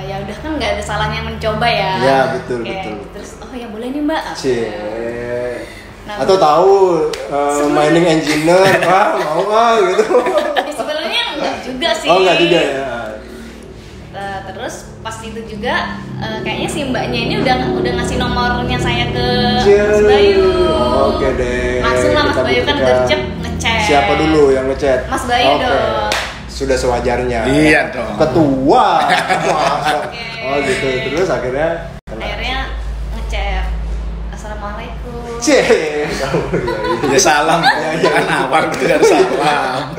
ya udah kan nggak ada salahnya mencoba ya. Iya betul. Terus ya boleh nih mbak. Atau tahu mining engineer, mau gitu. Sebenarnya enggak juga sih. Enggak juga ya. Terus pas itu juga kayaknya si mbaknya ini udah ngasih nomornya saya ke Mas Bayu. Oke deh. Langsung lah Mas Bayu kan gercep ngechat. Siapa dulu yang ngechat? Mas Bayu dong. Sudah sewajarnya. Iya dong. Ketua. Gitu. Terus akhirnya ngechat. Assalamualaikum. Ya salam. Jangan awal itu kan salam.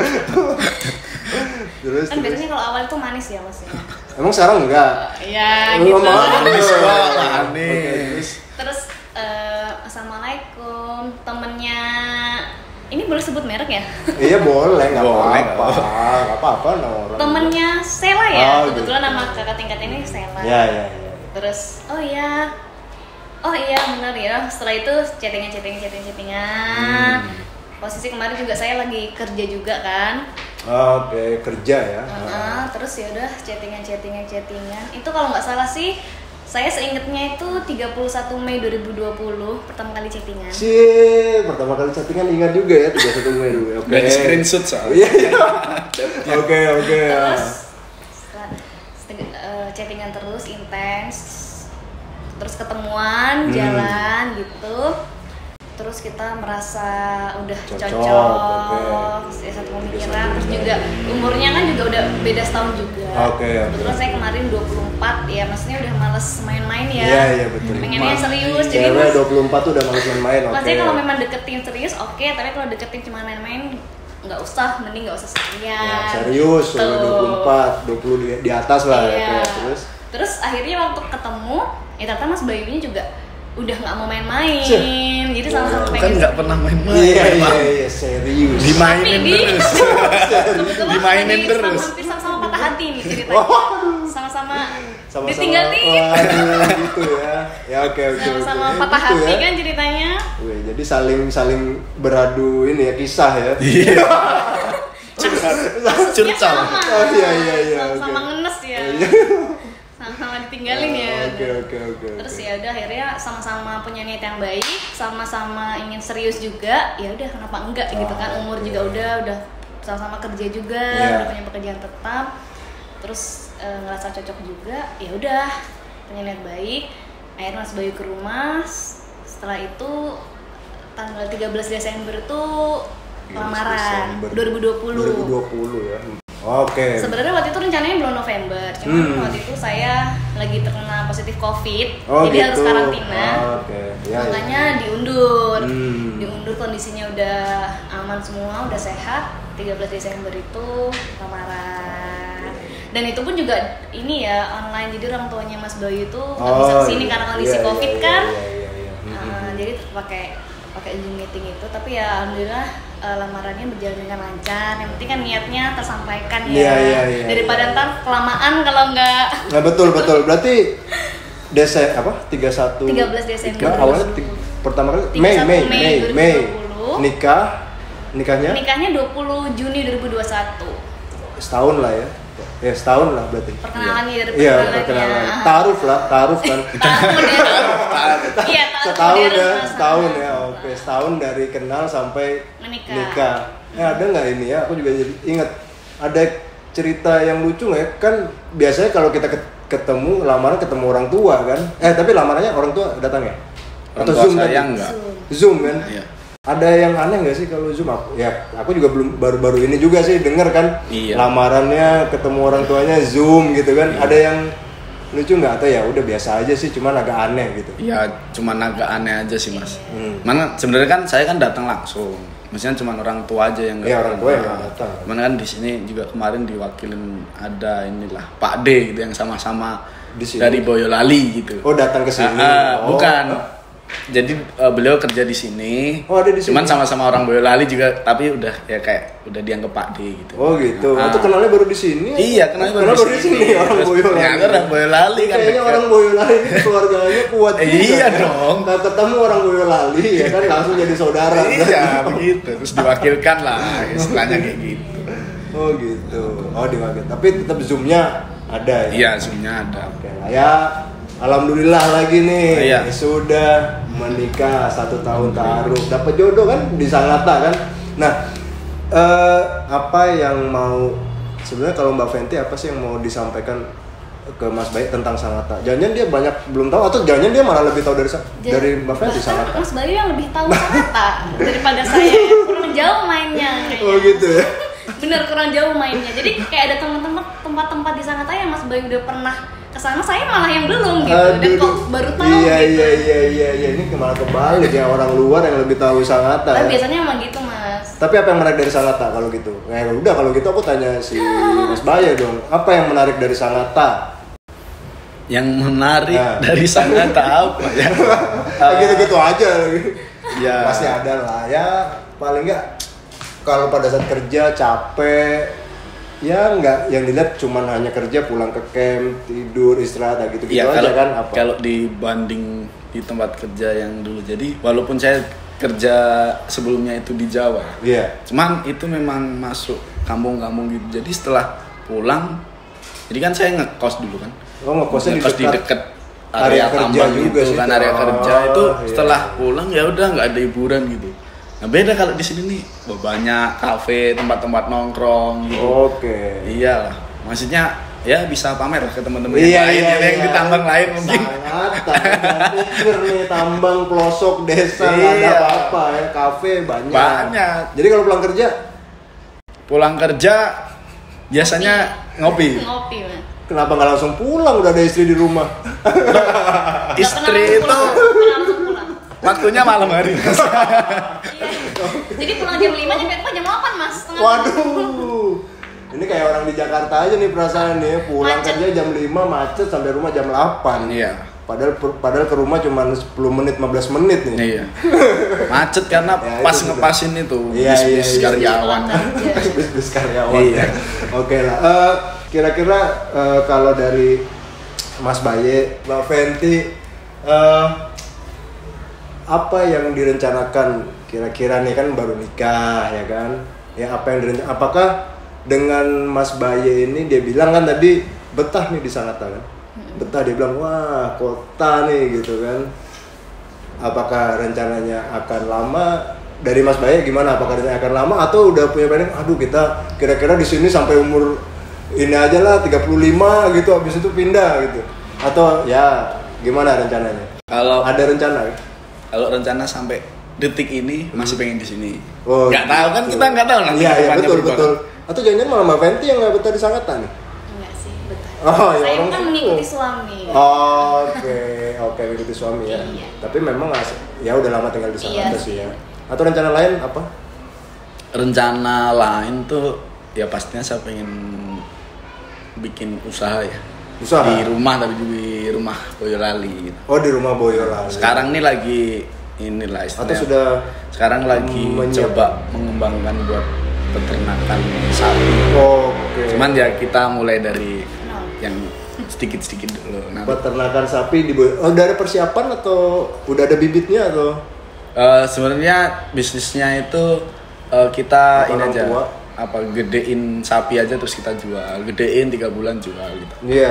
Terus Biasanya kalau awal itu manis ya Mas ya. Emang sekarang enggak? Iya gitu. Manis kok, manis. Terus assalamualaikum, temennya boleh sebut merek ya? Iya boleh, nggak Boleh, apa-apa, nggak apa-apa orang. Temennya Sela ya, Oh, kebetulan gitu. nama kakak tingkat ini Sela. Ya. Terus oh iya benar ya. Setelah itu chattingan. Posisi kemarin juga saya lagi kerja juga kan. Oke, kerja ya. Terus ya udah chattingan. Itu kalau nggak salah sih, saya seingetnya itu 31 Mei 2020 pertama kali chattingan. Pertama kali chattingan ingat juga ya 31 Mei dulu. Oke. Udah di screenshot soalnya. Iya. Oke. Terus chattingan terus intens. Terus ketemuan, jalan gitu. Terus kita merasa udah cocok. Ya, satu pemikiran. Terus juga umurnya kan juga udah beda setahun juga. Kebetulan saya kemarin 24 ya, maksudnya udah males main-main ya. Iya betul. Pengennya serius. Jadi cewek 24 tuh udah males main-main. Maksudnya kalau memang deketin serius oke, tapi kalau deketin cuma main-main nggak usah, mending nggak usah sekalian. Ya, serius, udah 24, 20 di atas lah. Iya. Ya. Terus akhirnya waktu ketemu, ya ternyata Mas Bayunya juga udah nggak mau main-main. Jadi sama-sama Kan pengen. nggak pernah main-main. Iya, serius. Dimainin terus. Kebetulan Dimainin lagi terus. hampir sama-sama patah hati nih ceritanya. Sama-sama ditinggalin. Waduh, gitu ya. Ya oke. Sama-sama Ya, patah gitu hati ya. kan ceritanya. Wih, jadi saling beradu ini ya kisah ya. Iya. Ya Curcol. sama. Oh, iya, Sama-sama oke. ngenes ya. Sama-sama ditinggalin ya. Oke. Terus ya udah akhirnya sama-sama punya niat yang baik, sama-sama ingin serius juga. Ya udah kenapa enggak gitu kan, umur juga udah sama-sama kerja juga, udah punya pekerjaan tetap. Terus ngerasa cocok juga. Ya udah punya niat baik. Akhirnya Mas Bayu ke rumah. Setelah itu tanggal 13 Desember tuh lamaran 2020 ya. Oke. Sebenarnya waktu itu rencananya bulan November, cuman waktu itu saya lagi terkena positif COVID, jadi gitu. harus karantina. Ya, makanya diundur. Diundur, kondisinya udah aman semua, udah sehat. 13 Desember itu lamaran. Dan itu pun juga ini ya online, jadi orang tuanya Mas Bayu itu nggak bisa kesini karena kondisi COVID kan. Jadi pakai Zoom meeting itu, tapi ya alhamdulillah lamarannya berjalan dengan lancar. Yang penting kan niatnya tersampaikan ya. Iya. Daripada ntar kelamaan kalau nggak. Nah betul. Berarti 13 Desember. Awalnya pertama kali Mei. 2020. Nikahnya 20 Juni 2021. setahun lah ya. Ya setahun lah berarti. Perkenalannya dari Iya, perkenalannya. perkenalan. Taaruf kan. Iya, setahun ya, setahun ya. Oke, setahun dari kenal sampai nikah. Ada nggak ini ya? Aku juga jadi ingat ada cerita yang lucu nggak ya? Kan biasanya kalau kita ketemu lamaran ketemu orang tua kan. Tapi lamarannya orang tua datang ya? Atau Zoom saya enggak. Zoom kan? Iya. Ada yang aneh nggak sih kalau Zoom? Aku juga belum baru-baru ini juga sih denger kan. Iya. Lamarannya ketemu orang tuanya Zoom gitu kan. Ada yang lucu nggak, atau ya udah biasa aja sih, cuman agak aneh gitu? Ya cuman agak aneh aja sih Mas. Mana sebenarnya kan saya kan datang langsung. Maksudnya cuma orang tua aja yang orang tua yang nggak datang. Mana kan di sini juga kemarin diwakilin ada inilah Pak D gitu yang sama-sama dari Boyolali gitu. Oh, datang ke sini. Bukan. Jadi beliau kerja di sini. Oh, ada di sini. Cuman sama-sama orang Boyolali juga, tapi udah ya kayak udah dianggap Pak D gitu. Oh gitu. Itu kenalnya baru di sini? Iya, kenalnya baru di sini. Orang Boyolali. Ya, orang Boyolali kan. Kayaknya orang Boyolali keluarganya kuat juga. Iya dong. Nah, ketemu orang Boyolali ya kan langsung jadi saudara. Iya, begitu. Terus diwakilkan lah, istilahnya kayak gitu. Oh gitu. Oh diwakil. Tapi tetap Zoom-nya ada ya? Iya, Zoom-nya ada. Oke lah ya. Alhamdulillah lagi nih. Iya. Sudah menikah 1 tahun taaruf. Dapat jodoh kan di Sangatta kan. Nah, apa yang mau sebenarnya kalau Mbak Fenty apa sih yang mau disampaikan ke Mas Bayu tentang Sangatta? Jangan dia banyak belum tahu, atau jangan dia malah lebih tahu dari Mbak Fenty Sangatta? Mas Bayu yang lebih tahu Sangatta daripada saya. Kurang jauh mainnya kayaknya. Oh gitu ya. Bener, kurang jauh mainnya. Jadi kayak ada teman-teman tempat-tempat di Sangatta yang Mas Bayu udah pernah kesana, saya malah yang belum gitu. Dan kok baru tahu iya, gitu. Iya. Ini malah kebalik ya, orang luar yang lebih tahu Sangatta. Tapi ya. biasanya emang gitu Mas. Tapi apa yang menarik dari Sangatta kalau gitu? Udah kalau gitu aku tanya si Mas Bayu dong. Apa yang menarik dari Sangatta? Yang menarik dari Sangatta apa ya? Gitu-gitu aja. Ya. Pasti ada lah ya, paling enggak kalau pada saat kerja capek, ya nggak yang dilihat cuman hanya kerja, pulang ke camp, tidur, istirahat gitu Iya, aja kan? Apa? Kalau dibanding di tempat kerja yang dulu, jadi walaupun saya kerja sebelumnya itu di Jawa, cuman itu memang masuk kampung-kampung gitu. Jadi setelah pulang, jadi kan saya ngekos dulu kan. Ngekosnya di dekat area tambang juga itu kan, area kerja itu. Setelah pulang ya udah nggak ada hiburan gitu. Nah beda kalau di sini nih, banyak kafe, tempat-tempat nongkrong gitu. Oke. Iya, maksudnya ya bisa pamer lah ke teman-teman yang lain, yang di tambang lain mungkin. Sangat, pikir nih tambang pelosok desa nggak ada apa-apa ya, kafe banyak. Jadi kalau pulang kerja biasanya ngopi. Ngopi, Mas. Kenapa nggak langsung pulang? Udah ada istri di rumah. Istri itu waktunya malam hari. Iya. Jadi pulang jam 5 nyampe rumah jam 8, Mas. Waduh. Ini kayak orang di Jakarta aja nih perasaan nih, pulang Macet. kerja jam 5 macet sampai rumah jam 8. Iya. Padahal ke rumah cuma 10 menit 15 menit nih. Iya. Macet karena Ya, pas itu ngepasin itu Iya, bis iya. karyawan. Bis karyawan. Iya. Oke lah. Kira-kira kalau dari Mas Baye, Mbak Fenty, apa yang direncanakan kira-kira nih, kan baru nikah ya kan? Ya apa yang direncanakan? Apakah dengan Mas Baye ini, dia bilang kan tadi betah nih di Sangatta kan? Betah, dia bilang wah kota nih gitu kan. Apakah rencananya akan lama? Dari Mas Baye gimana? Apakah rencananya akan lama atau udah punya planning? Aduh, kita kira-kira di sini sampai umur ini aja lah 35 gitu, habis itu pindah gitu. Atau ya gimana rencananya? Kalau Ada rencana? kalau rencana sampai detik ini masih pengen di sini. Oh, Nggak tahu kan, gitu. kita nggak tahu nanti Iya, kedepannya betul berubah. betul. Atau jangan-jangan malah Mbak Fenty yang nggak betah di Sangatta nih? Enggak sih, betah. Oh, ya Saya orang kan situ. mengikuti suami. Oke, mengikuti suami ya. Iya. Tapi memang ya udah lama tinggal di Sangatta Iya sih sih. ya. Atau rencana lain apa? Rencana lain tuh ya pastinya saya pengen bikin usaha ya. Usaha? Di rumah, tapi di rumah Boyolali gitu. Oh, di rumah Boyolali. Sekarang nih lagi inilah atau istilahnya. sudah Sekarang lagi menyiap- coba mengembangkan buat peternakan sapi. Oke. Cuman ya kita mulai dari Nol. yang sedikit-sedikit dulu. Nah, peternakan sapi di udah ada persiapan atau udah ada bibitnya atau sebenarnya bisnisnya itu kita Apa, ini orang aja tua? gedein sapi aja terus kita jual, gedein 3 bulan jual gitu. Iya.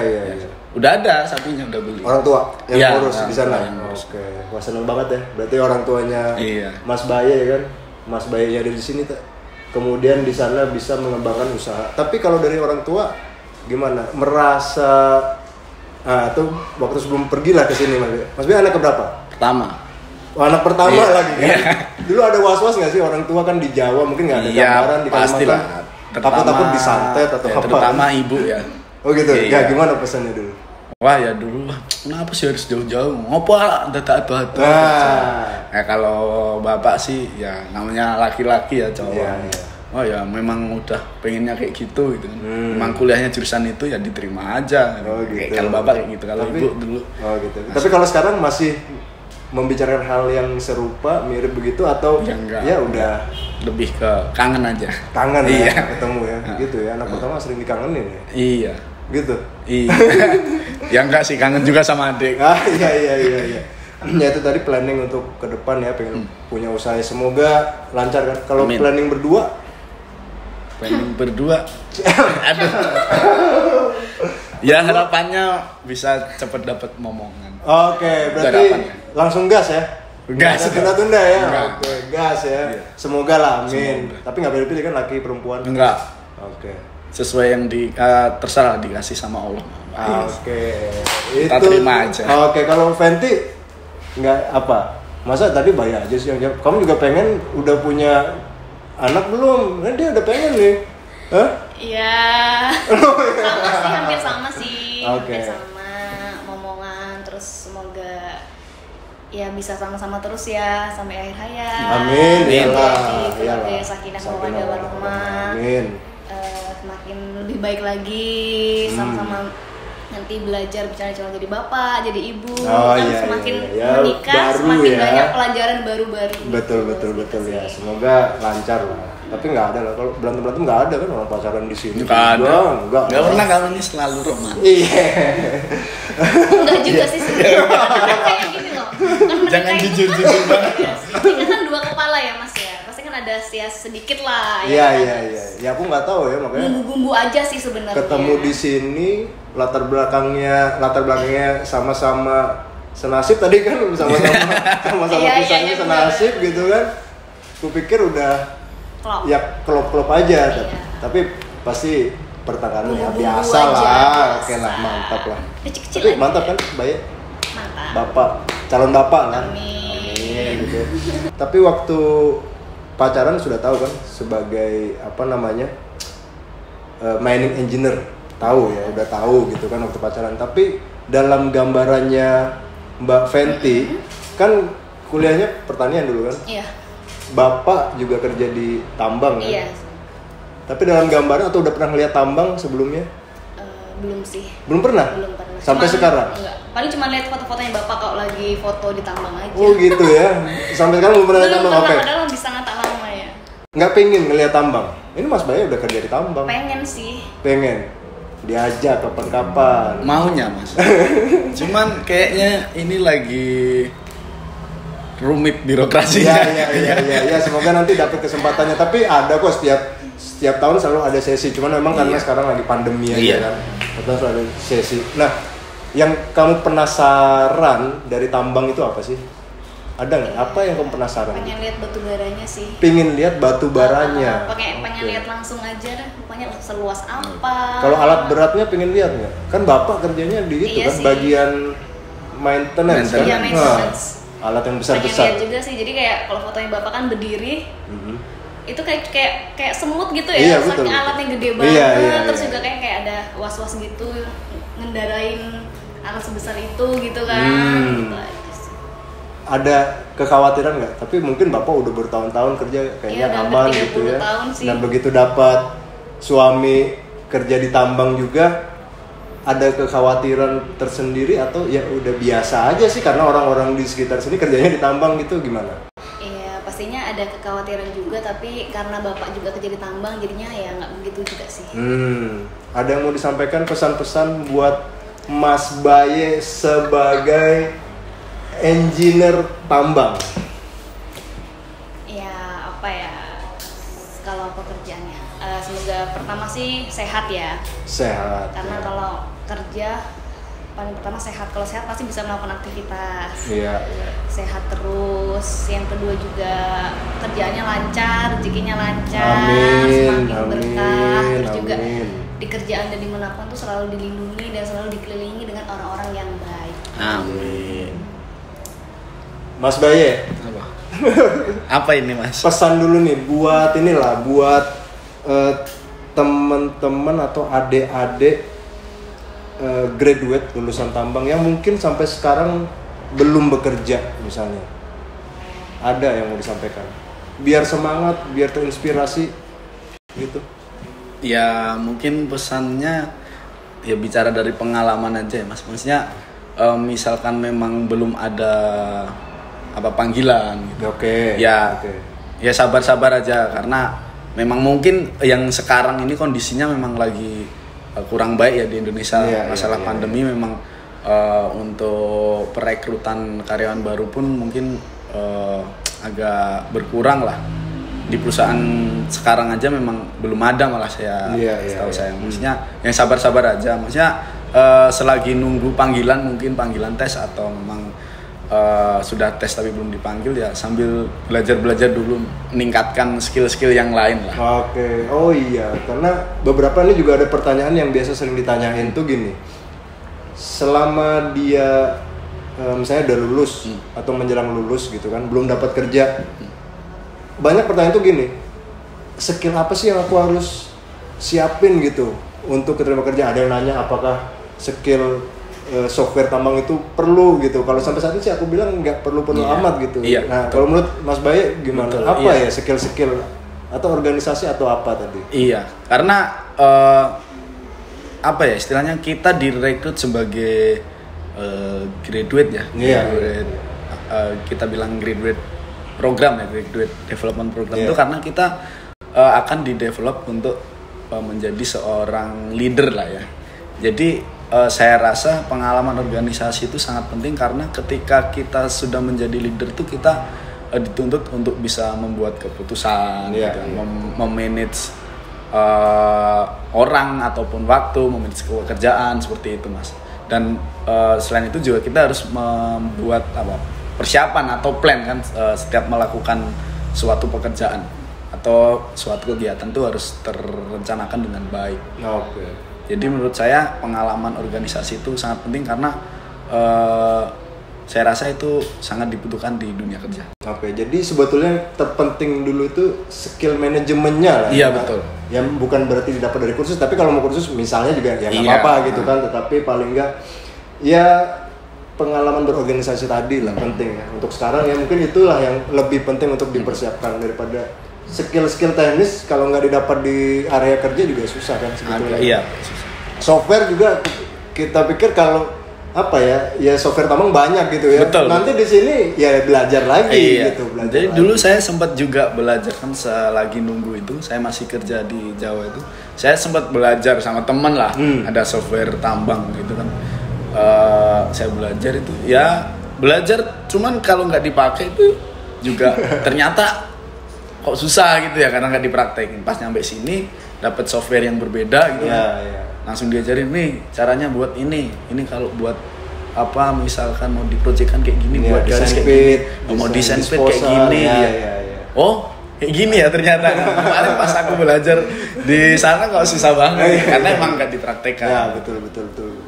Udah ada sapinya, udah beli. Orang tua yang Iya, ngurus di sana. yang ngurus. Oke, wah seneng banget ya. Berarti orang tuanya Iya. Mas Baye kan, Mas Baye ada di sini tak. Kemudian di sana bisa mengembangkan usaha. Tapi kalau dari orang tua gimana? Merasa tuh waktu sebelum pergilah ke sini Mas Baye. Mas Baye anak keberapa? Pertama. Oh, anak pertama Iya. lagi kan. Iya. Dulu ada was-was nggak sih orang tua kan di Jawa mungkin nggak ada Iya, gambaran di pastilah. Kalimantan. Takut-takut disantet atau apa? Terutama ibu ya. Oh gitu. Iya. Ya gimana pesannya dulu? Wah ya dulu, kenapa sih harus jauh-jauh? Ngopo dadak ado-ado. Nah. Kalau bapak sih ya namanya laki-laki ya cowok. Iya. Oh ya memang udah pengennya kayak gitu gitu kan. Hmm. Memang kuliahnya jurusan itu ya diterima aja. Oh, gitu. Kalau bapak kayak gitu, kalau Tapi- ibu dulu. Oh gitu. Tapi kalau sekarang masih membicarakan hal yang serupa, mirip begitu atau Ya, enggak. ya udah Lebih ke kangen aja. kangen Iya. ya ketemu ya, gitu ya. Anak pertama sering dikangenin ya, Iya. gitu. Iya. Ya enggak sih, kangen juga sama adik. Iya. Ya itu tadi planning untuk ke depan ya, pengen punya usaha. Semoga lancar kan. Kalau Amin. planning berdua, Pengen berdua. Aduh. Ya harapannya bisa cepet dapat momongan. oke, berarti harapannya. langsung gas ya. Gas. Nggak ada tunda-tunda ya. Enggak. Oke, gas ya. Iya. Semoga lah, amin. Semoga. Tapi nggak boleh pilih kan laki perempuan. Enggak. Oke. Sesuai yang terserah dikasih sama Allah. Oke, Kita terima aja. Oke, kalau Fenty nggak apa? Masa tadi bayar aja sih yang jawab. Kamu juga pengen udah punya anak belum? Nah, dia udah pengen nih. Hah? Iya. Sama sih, hampir sama sih. Oke. Hampir sama momongan, terus semoga ya bisa sama-sama terus ya sampai akhir hayat. Amin. Amin. Iyalah, Jadi iyalah. keluarga sakinah Sakinah mawaddah mawaddah. warahmah. Amin. Semakin lebih baik lagi, sama-sama nanti belajar bicara calon jadi bapak, jadi ibu, Oh, kan iya, semakin iya, iya. menikah Baru semakin ya. banyak pelajaran baru-baru. Betul gitu. betul Gitu betul ya. sih. Semoga lancar lah. Tapi nggak ada lah, kalau berantem nggak ada kan orang pacaran di sini. Nggak ada. Nggak Pernah kami selalu romantis. Iya. Enggak juga sih sebenarnya. Kayak gini loh. Kan Jangan menikah itu jujur-jujur banget. Kita kan dua kepala ya Mas ya. Pasti kan ada ya sedikit lah. Iya. kan? Ya aku nggak tahu ya makanya. Bumbu-bumbu aja sih sebenarnya. Ketemu di sini latar belakangnya sama-sama senasib tadi kan sama-sama pisahnya senasib gitu kan. Kupikir udah Klop. ya klop aja, Iya. tapi pasti pertengahan ya Bumbu-bumbu biasa aja, lah, biasa. oke lah mantap lah. Kecil-kecil Tapi aja. mantap kan, baik Mantap. bapak calon bapak kan. Amin. Gitu. Tapi waktu pacaran sudah tahu kan sebagai apa namanya mining engineer, tahu ya, udah tahu gitu kan waktu pacaran. Tapi dalam gambarannya Mbak Fenty kan kuliahnya pertanian dulu kan. Iya. Bapak juga kerja di tambang kan? Iya. Tapi dalam gambaran atau udah pernah lihat tambang sebelumnya? Belum sih. Belum pernah? Belum pernah. Sampai sekarang? Enggak. Paling cuma lihat foto-fotonya Bapak kalau lagi foto di tambang aja. Oh gitu ya? Sampai sekarang belum pernah lihat tambang? Oke. Padahal di sana tak lama ya. Nggak pengen ngeliat tambang? Ini Mas Bayu udah kerja di tambang. Pengen sih. Pengen? Diajak kapan-kapan? Maunya Mas. Cuman kayaknya ini lagi rumit birokrasinya. Iya. Semoga nanti dapat kesempatannya. Tapi ada kok setiap tahun selalu ada sesi. Cuman memang karena sekarang lagi pandemi aja Iya. kan. Betul selalu ada sesi. Nah, yang kamu penasaran dari tambang itu apa sih? Ada nggak? Apa yang kamu penasaran? Pengen lihat batu baranya sih. Pingin lihat batu baranya. Pengen Oke. lihat langsung aja dah. Pokoknya seluas apa. Kalau alat beratnya pengen lihat nggak? Kan bapak kerjanya di itu Iya kan sih. bagian maintenance kan? Iya, maintenance. Nah, alat yang Pengen besar-besar. lihat juga sih. Jadi kayak kalau fotonya Bapak kan berdiri, Mhm. itu kayak semut gitu Iya, ya. betul, Saking betul. alatnya gede banget. Iya, Terus iya. juga kayak ada was-was gitu ngendarain alat sebesar itu gitu kan. Gitu aja sih. Ada kekhawatiran nggak? Tapi mungkin bapak udah bertahun-tahun kerja kayaknya Iya, udah aman hampir gitu 30 ya. tahun sih. Dan begitu dapat suami kerja di tambang juga, ada kekhawatiran tersendiri atau ya udah biasa aja sih karena orang-orang di sekitar sini kerjanya di tambang gitu gimana? Iya, pastinya ada kekhawatiran juga, tapi karena Bapak juga kerja di tambang, jadinya ya nggak begitu juga sih. Ada yang mau disampaikan pesan-pesan buat Mas Baye sebagai engineer tambang? Ya, apa ya, kalau pekerjaannya, semoga pertama sih sehat ya. Sehat. Karena ya. kalau kerja, paling pertama sehat. Kalau sehat pasti bisa melakukan aktivitas. Iya. Sehat terus. Yang kedua juga kerjaannya lancar, rezekinya lancar, Amin, semakin berkah. amin, Terus juga amin. di kerjaan dan dimanapun tuh selalu dilindungi dan selalu dikelilingi dengan orang-orang yang baik. Amin. Mas Baye, Apa? Apa ini Mas? pesan dulu nih buat teman-teman atau adik-adik graduate lulusan tambang yang mungkin sampai sekarang belum bekerja misalnya. Ada yang mau disampaikan? Biar semangat, biar terinspirasi gitu. Ya mungkin pesannya ya bicara dari pengalaman aja ya Mas. Maksudnya misalkan memang belum ada apa panggilan gitu. Oke. Ya Oke. ya sabar-sabar aja karena memang mungkin yang sekarang ini kondisinya memang lagi kurang baik ya di Indonesia. Iya, Masalah iya, pandemi memang untuk perekrutan karyawan baru pun mungkin agak berkurang lah. Di perusahaan sekarang aja memang belum ada malah setahu saya. Maksudnya yang sabar-sabar aja. Maksudnya selagi nunggu panggilan, mungkin panggilan tes atau memang sudah tes tapi belum dipanggil ya sambil belajar dulu meningkatkan skill-skill yang lain lah. Oke. Oh iya, karena beberapa ini juga ada pertanyaan yang biasa sering ditanyain tuh gini. Selama dia misalnya udah lulus atau menjelang lulus gitu kan, belum dapat kerja. Banyak pertanyaan tuh gini. Skill apa sih yang aku harus siapin gitu untuk keterima kerja? Ada yang nanya apakah skill software tambang itu perlu gitu. Kalau sampai saat ini sih aku bilang nggak perlu Iya. amat gitu. Iya, Nah, betul. kalau menurut Mas Baye gimana? Betul, Apa iya. ya skill-skill atau organisasi atau apa tadi? Iya, karena apa ya istilahnya kita direkrut sebagai graduate ya. Iya. Graduate, kita bilang graduate program ya, graduate development program Iya. itu karena kita akan didevelop untuk menjadi seorang leader lah ya. Jadi saya rasa pengalaman organisasi itu sangat penting karena ketika kita sudah menjadi leader tuh kita dituntut untuk bisa membuat keputusan, gitu, memanage orang ataupun waktu, memanage pekerjaan seperti itu Mas. Dan selain itu juga kita harus membuat persiapan atau plan kan setiap melakukan suatu pekerjaan atau suatu kegiatan itu harus terencanakan dengan baik. Oke. Jadi menurut saya pengalaman organisasi itu sangat penting karena saya rasa itu sangat dibutuhkan di dunia kerja. Oke, jadi sebetulnya terpenting dulu itu skill manajemennya lah. Iya, betul. Yang bukan berarti didapat dari kursus, tapi kalau mau kursus misalnya juga ya nggak apa-apa gitu kan. Tetapi paling nggak ya pengalaman berorganisasi tadi lah penting ya. Untuk sekarang ya mungkin itulah yang lebih penting untuk dipersiapkan daripada skill teknis kalau nggak didapat di area kerja juga susah kan sebetulnya. Iya. Software juga kita pikir kalau ya software tambang banyak gitu ya. Betul. Nanti di sini ya belajar lagi gitu. Jadi dulu saya sempat juga belajar kan selagi nunggu itu, saya masih kerja di Jawa itu, saya sempat belajar sama teman lah, ada software tambang gitu kan. Saya belajar itu, ya belajar, cuman kalau nggak dipakai itu juga ternyata kok susah gitu ya karena nggak dipraktekin. Pas nyampe sini dapat software yang berbeda gitu kan. Langsung diajarin nih caranya buat ini kalau buat misalkan mau diprojekkan kayak gini, buat garis kayak gini, mau desain pit kayak gini oh kayak gini ya ternyata. Kemarin pas aku belajar di sana kok susah banget karena emang nggak dipraktekkan. Ya betul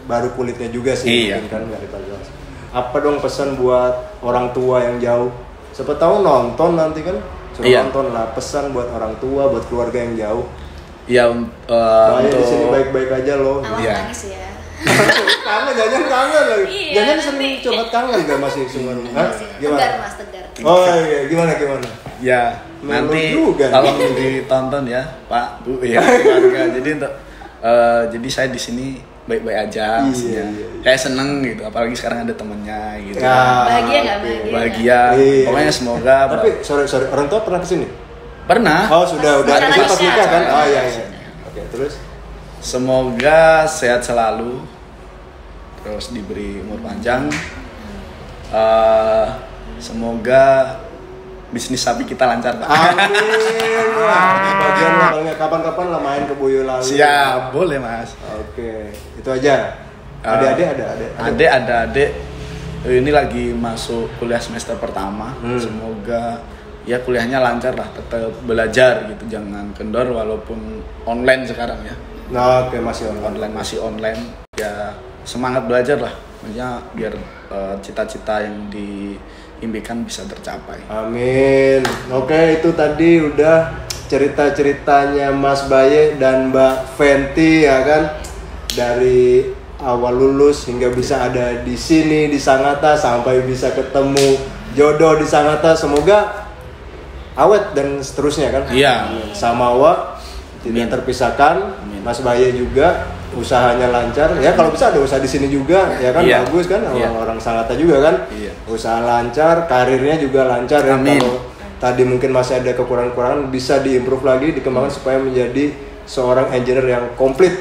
baru kulitnya juga sih mungkin kan nggak dipelajari. Apa dong pesan buat orang tua yang jauh, siapa tahu nonton nanti kan, nonton lah, pesan buat orang tua, buat keluarga yang jauh. Ya untuk di sini baik-baik aja loh. Nangis ya. Kangen, kangen lagi. Jangan sering coba kangen gak masih semua. Tegar Mas, tegar. Oh iya, gimana? Ya, nanti juga kalau ditonton ya, Pak, Bu ya, keluarga. Jadi saya di sini baik-baik aja. Iya. Kayak seneng gitu, apalagi sekarang ada temennya gitu. Bahagia nggak bahagia. Pokoknya semoga. Tapi sorry, orang tua pernah kesini? Pernah. Oh sudah pas nikah kan? Oh iya. Oke, terus semoga sehat selalu, terus diberi umur panjang. Semoga bisnis sapi kita lancar. Amin. Bagian lah kapan-kapan lah main ke Boyolali. Siap, boleh Mas. Oke, itu aja. Adik-adik ada. Adik ini lagi masuk kuliah semester pertama. Semoga ya kuliahnya lancar lah, tetap belajar gitu, jangan kendor walaupun online sekarang ya. Nah, oke, masih online ya, semangat belajar lah, maksudnya biar cita-cita yang diimpikan bisa tercapai. Amin. Oke, itu tadi udah cerita-ceritanya Mas Baye dan Mbak Fenty ya kan, dari awal lulus hingga bisa ada di sini di Sangatta sampai bisa ketemu jodoh di Sangatta. Semoga awet dan seterusnya kan. Iya. Sama Wa tidak terpisahkan. Mas Baye juga usahanya lancar. Ya kalau bisa ada usaha di sini juga ya kan, bagus kan, orang Sangatta juga kan. Usaha lancar, karirnya juga lancar ya. Kalau tadi mungkin masih ada kekurangan-kekurangan bisa diimprove lagi, dikembangkan supaya menjadi seorang engineer yang komplit.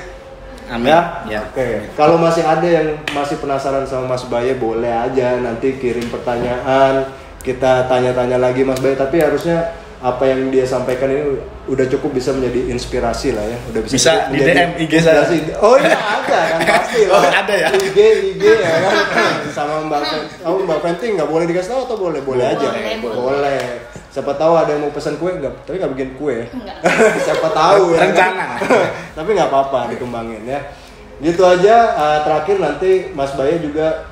Amin. Ya. Oke. Kalau masih ada yang masih penasaran sama Mas Baye, boleh aja nanti kirim pertanyaan. Kita tanya-tanya lagi Mas Baye, tapi harusnya apa yang dia sampaikan ini udah cukup bisa menjadi inspirasi lah ya. Udah bisa di DM IG saya. Oh iya ada kan pasti lah. Oh, ada ya. IG ya kan. Sama Mbak Fenty nggak boleh dikasih tahu atau boleh? Boleh aja. Boleh. Siapa tahu ada yang mau pesan kue tapi nggak bikin kue. Siapa tahu ya. Rencana. Tapi nggak apa-apa, dikembangin ya. Gitu aja. Terakhir nanti Mas Baye juga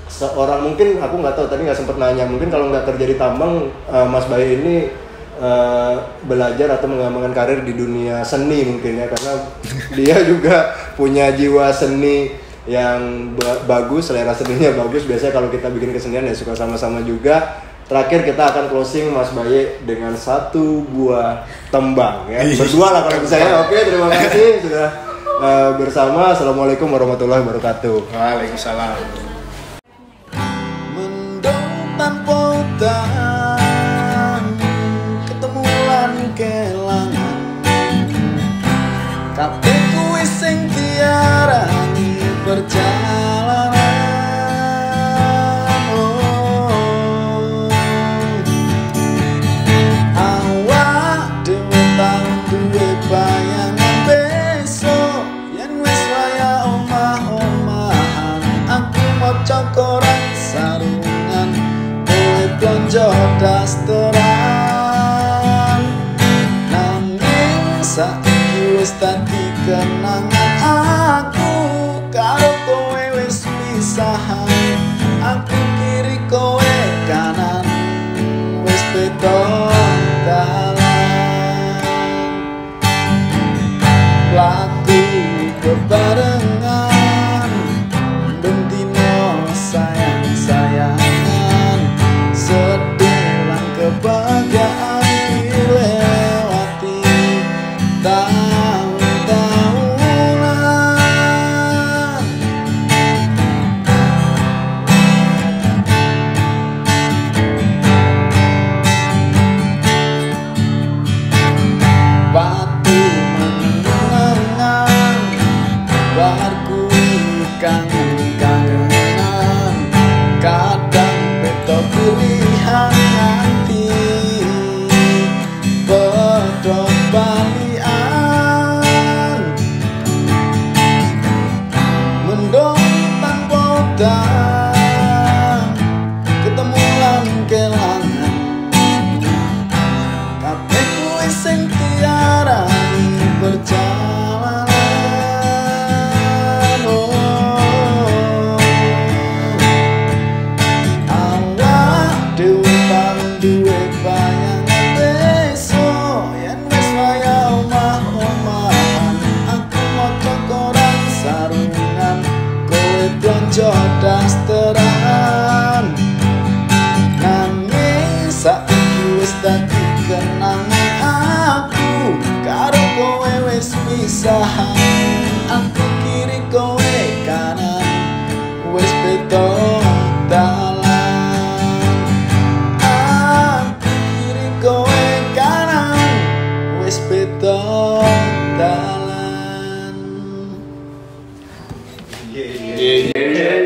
seorang, mungkin aku nggak tahu, tadi nggak sempet nanya, mungkin kalau nggak kerja di tambang, Mas Baye ini belajar atau mengembangkan karir di dunia seni mungkin ya, karena dia juga punya jiwa seni yang bagus, selera seninya bagus. Biasanya kalau kita bikin kesenian ya suka sama-sama juga. Terakhir kita akan closing Mas Baye dengan satu buah tembang ya, berdua lah kalau bisa ya. Oke, terima kasih sudah bersama. Assalamualaikum warahmatullahi wabarakatuh. Waalaikumsalam. Tanpa utang ketemuan kelangan kabeh kuwi sing diarani perjalanan. Awak dhewe tau duwe bayangan besok yen wis waya omah-omahan. Aku maca koran sarungan, kowe blonjo dasteran. Nanging saiki wis dadi kenangan, aku karo kowe wis pisahan. Aku kiri kowe kanan, wis beda dalan. Laku bebarengan, bentino sayang-sayangan, sedih lan kebahagiaan dilewati tahun-tahunan. Batu menengan, barku kangen-kangenan, kadang beto pilihan nanti pedot balian. Mendong tanpa udang, ketemu lan kelangan, kabeh kuwi sing diarani perjalanan. Awak dhewe tau duwe bayangan besok yen wis waya omah-omahan. Aku maca koran sarungan, kowe blonjo dasteran. Nanging saiki wis dadi kenangan, aku karo kowe wis pisahan. Aku kiri kowe kanan, wis beda dalan. Aku kiri kowe kanan, wis beda dalan. Yeah.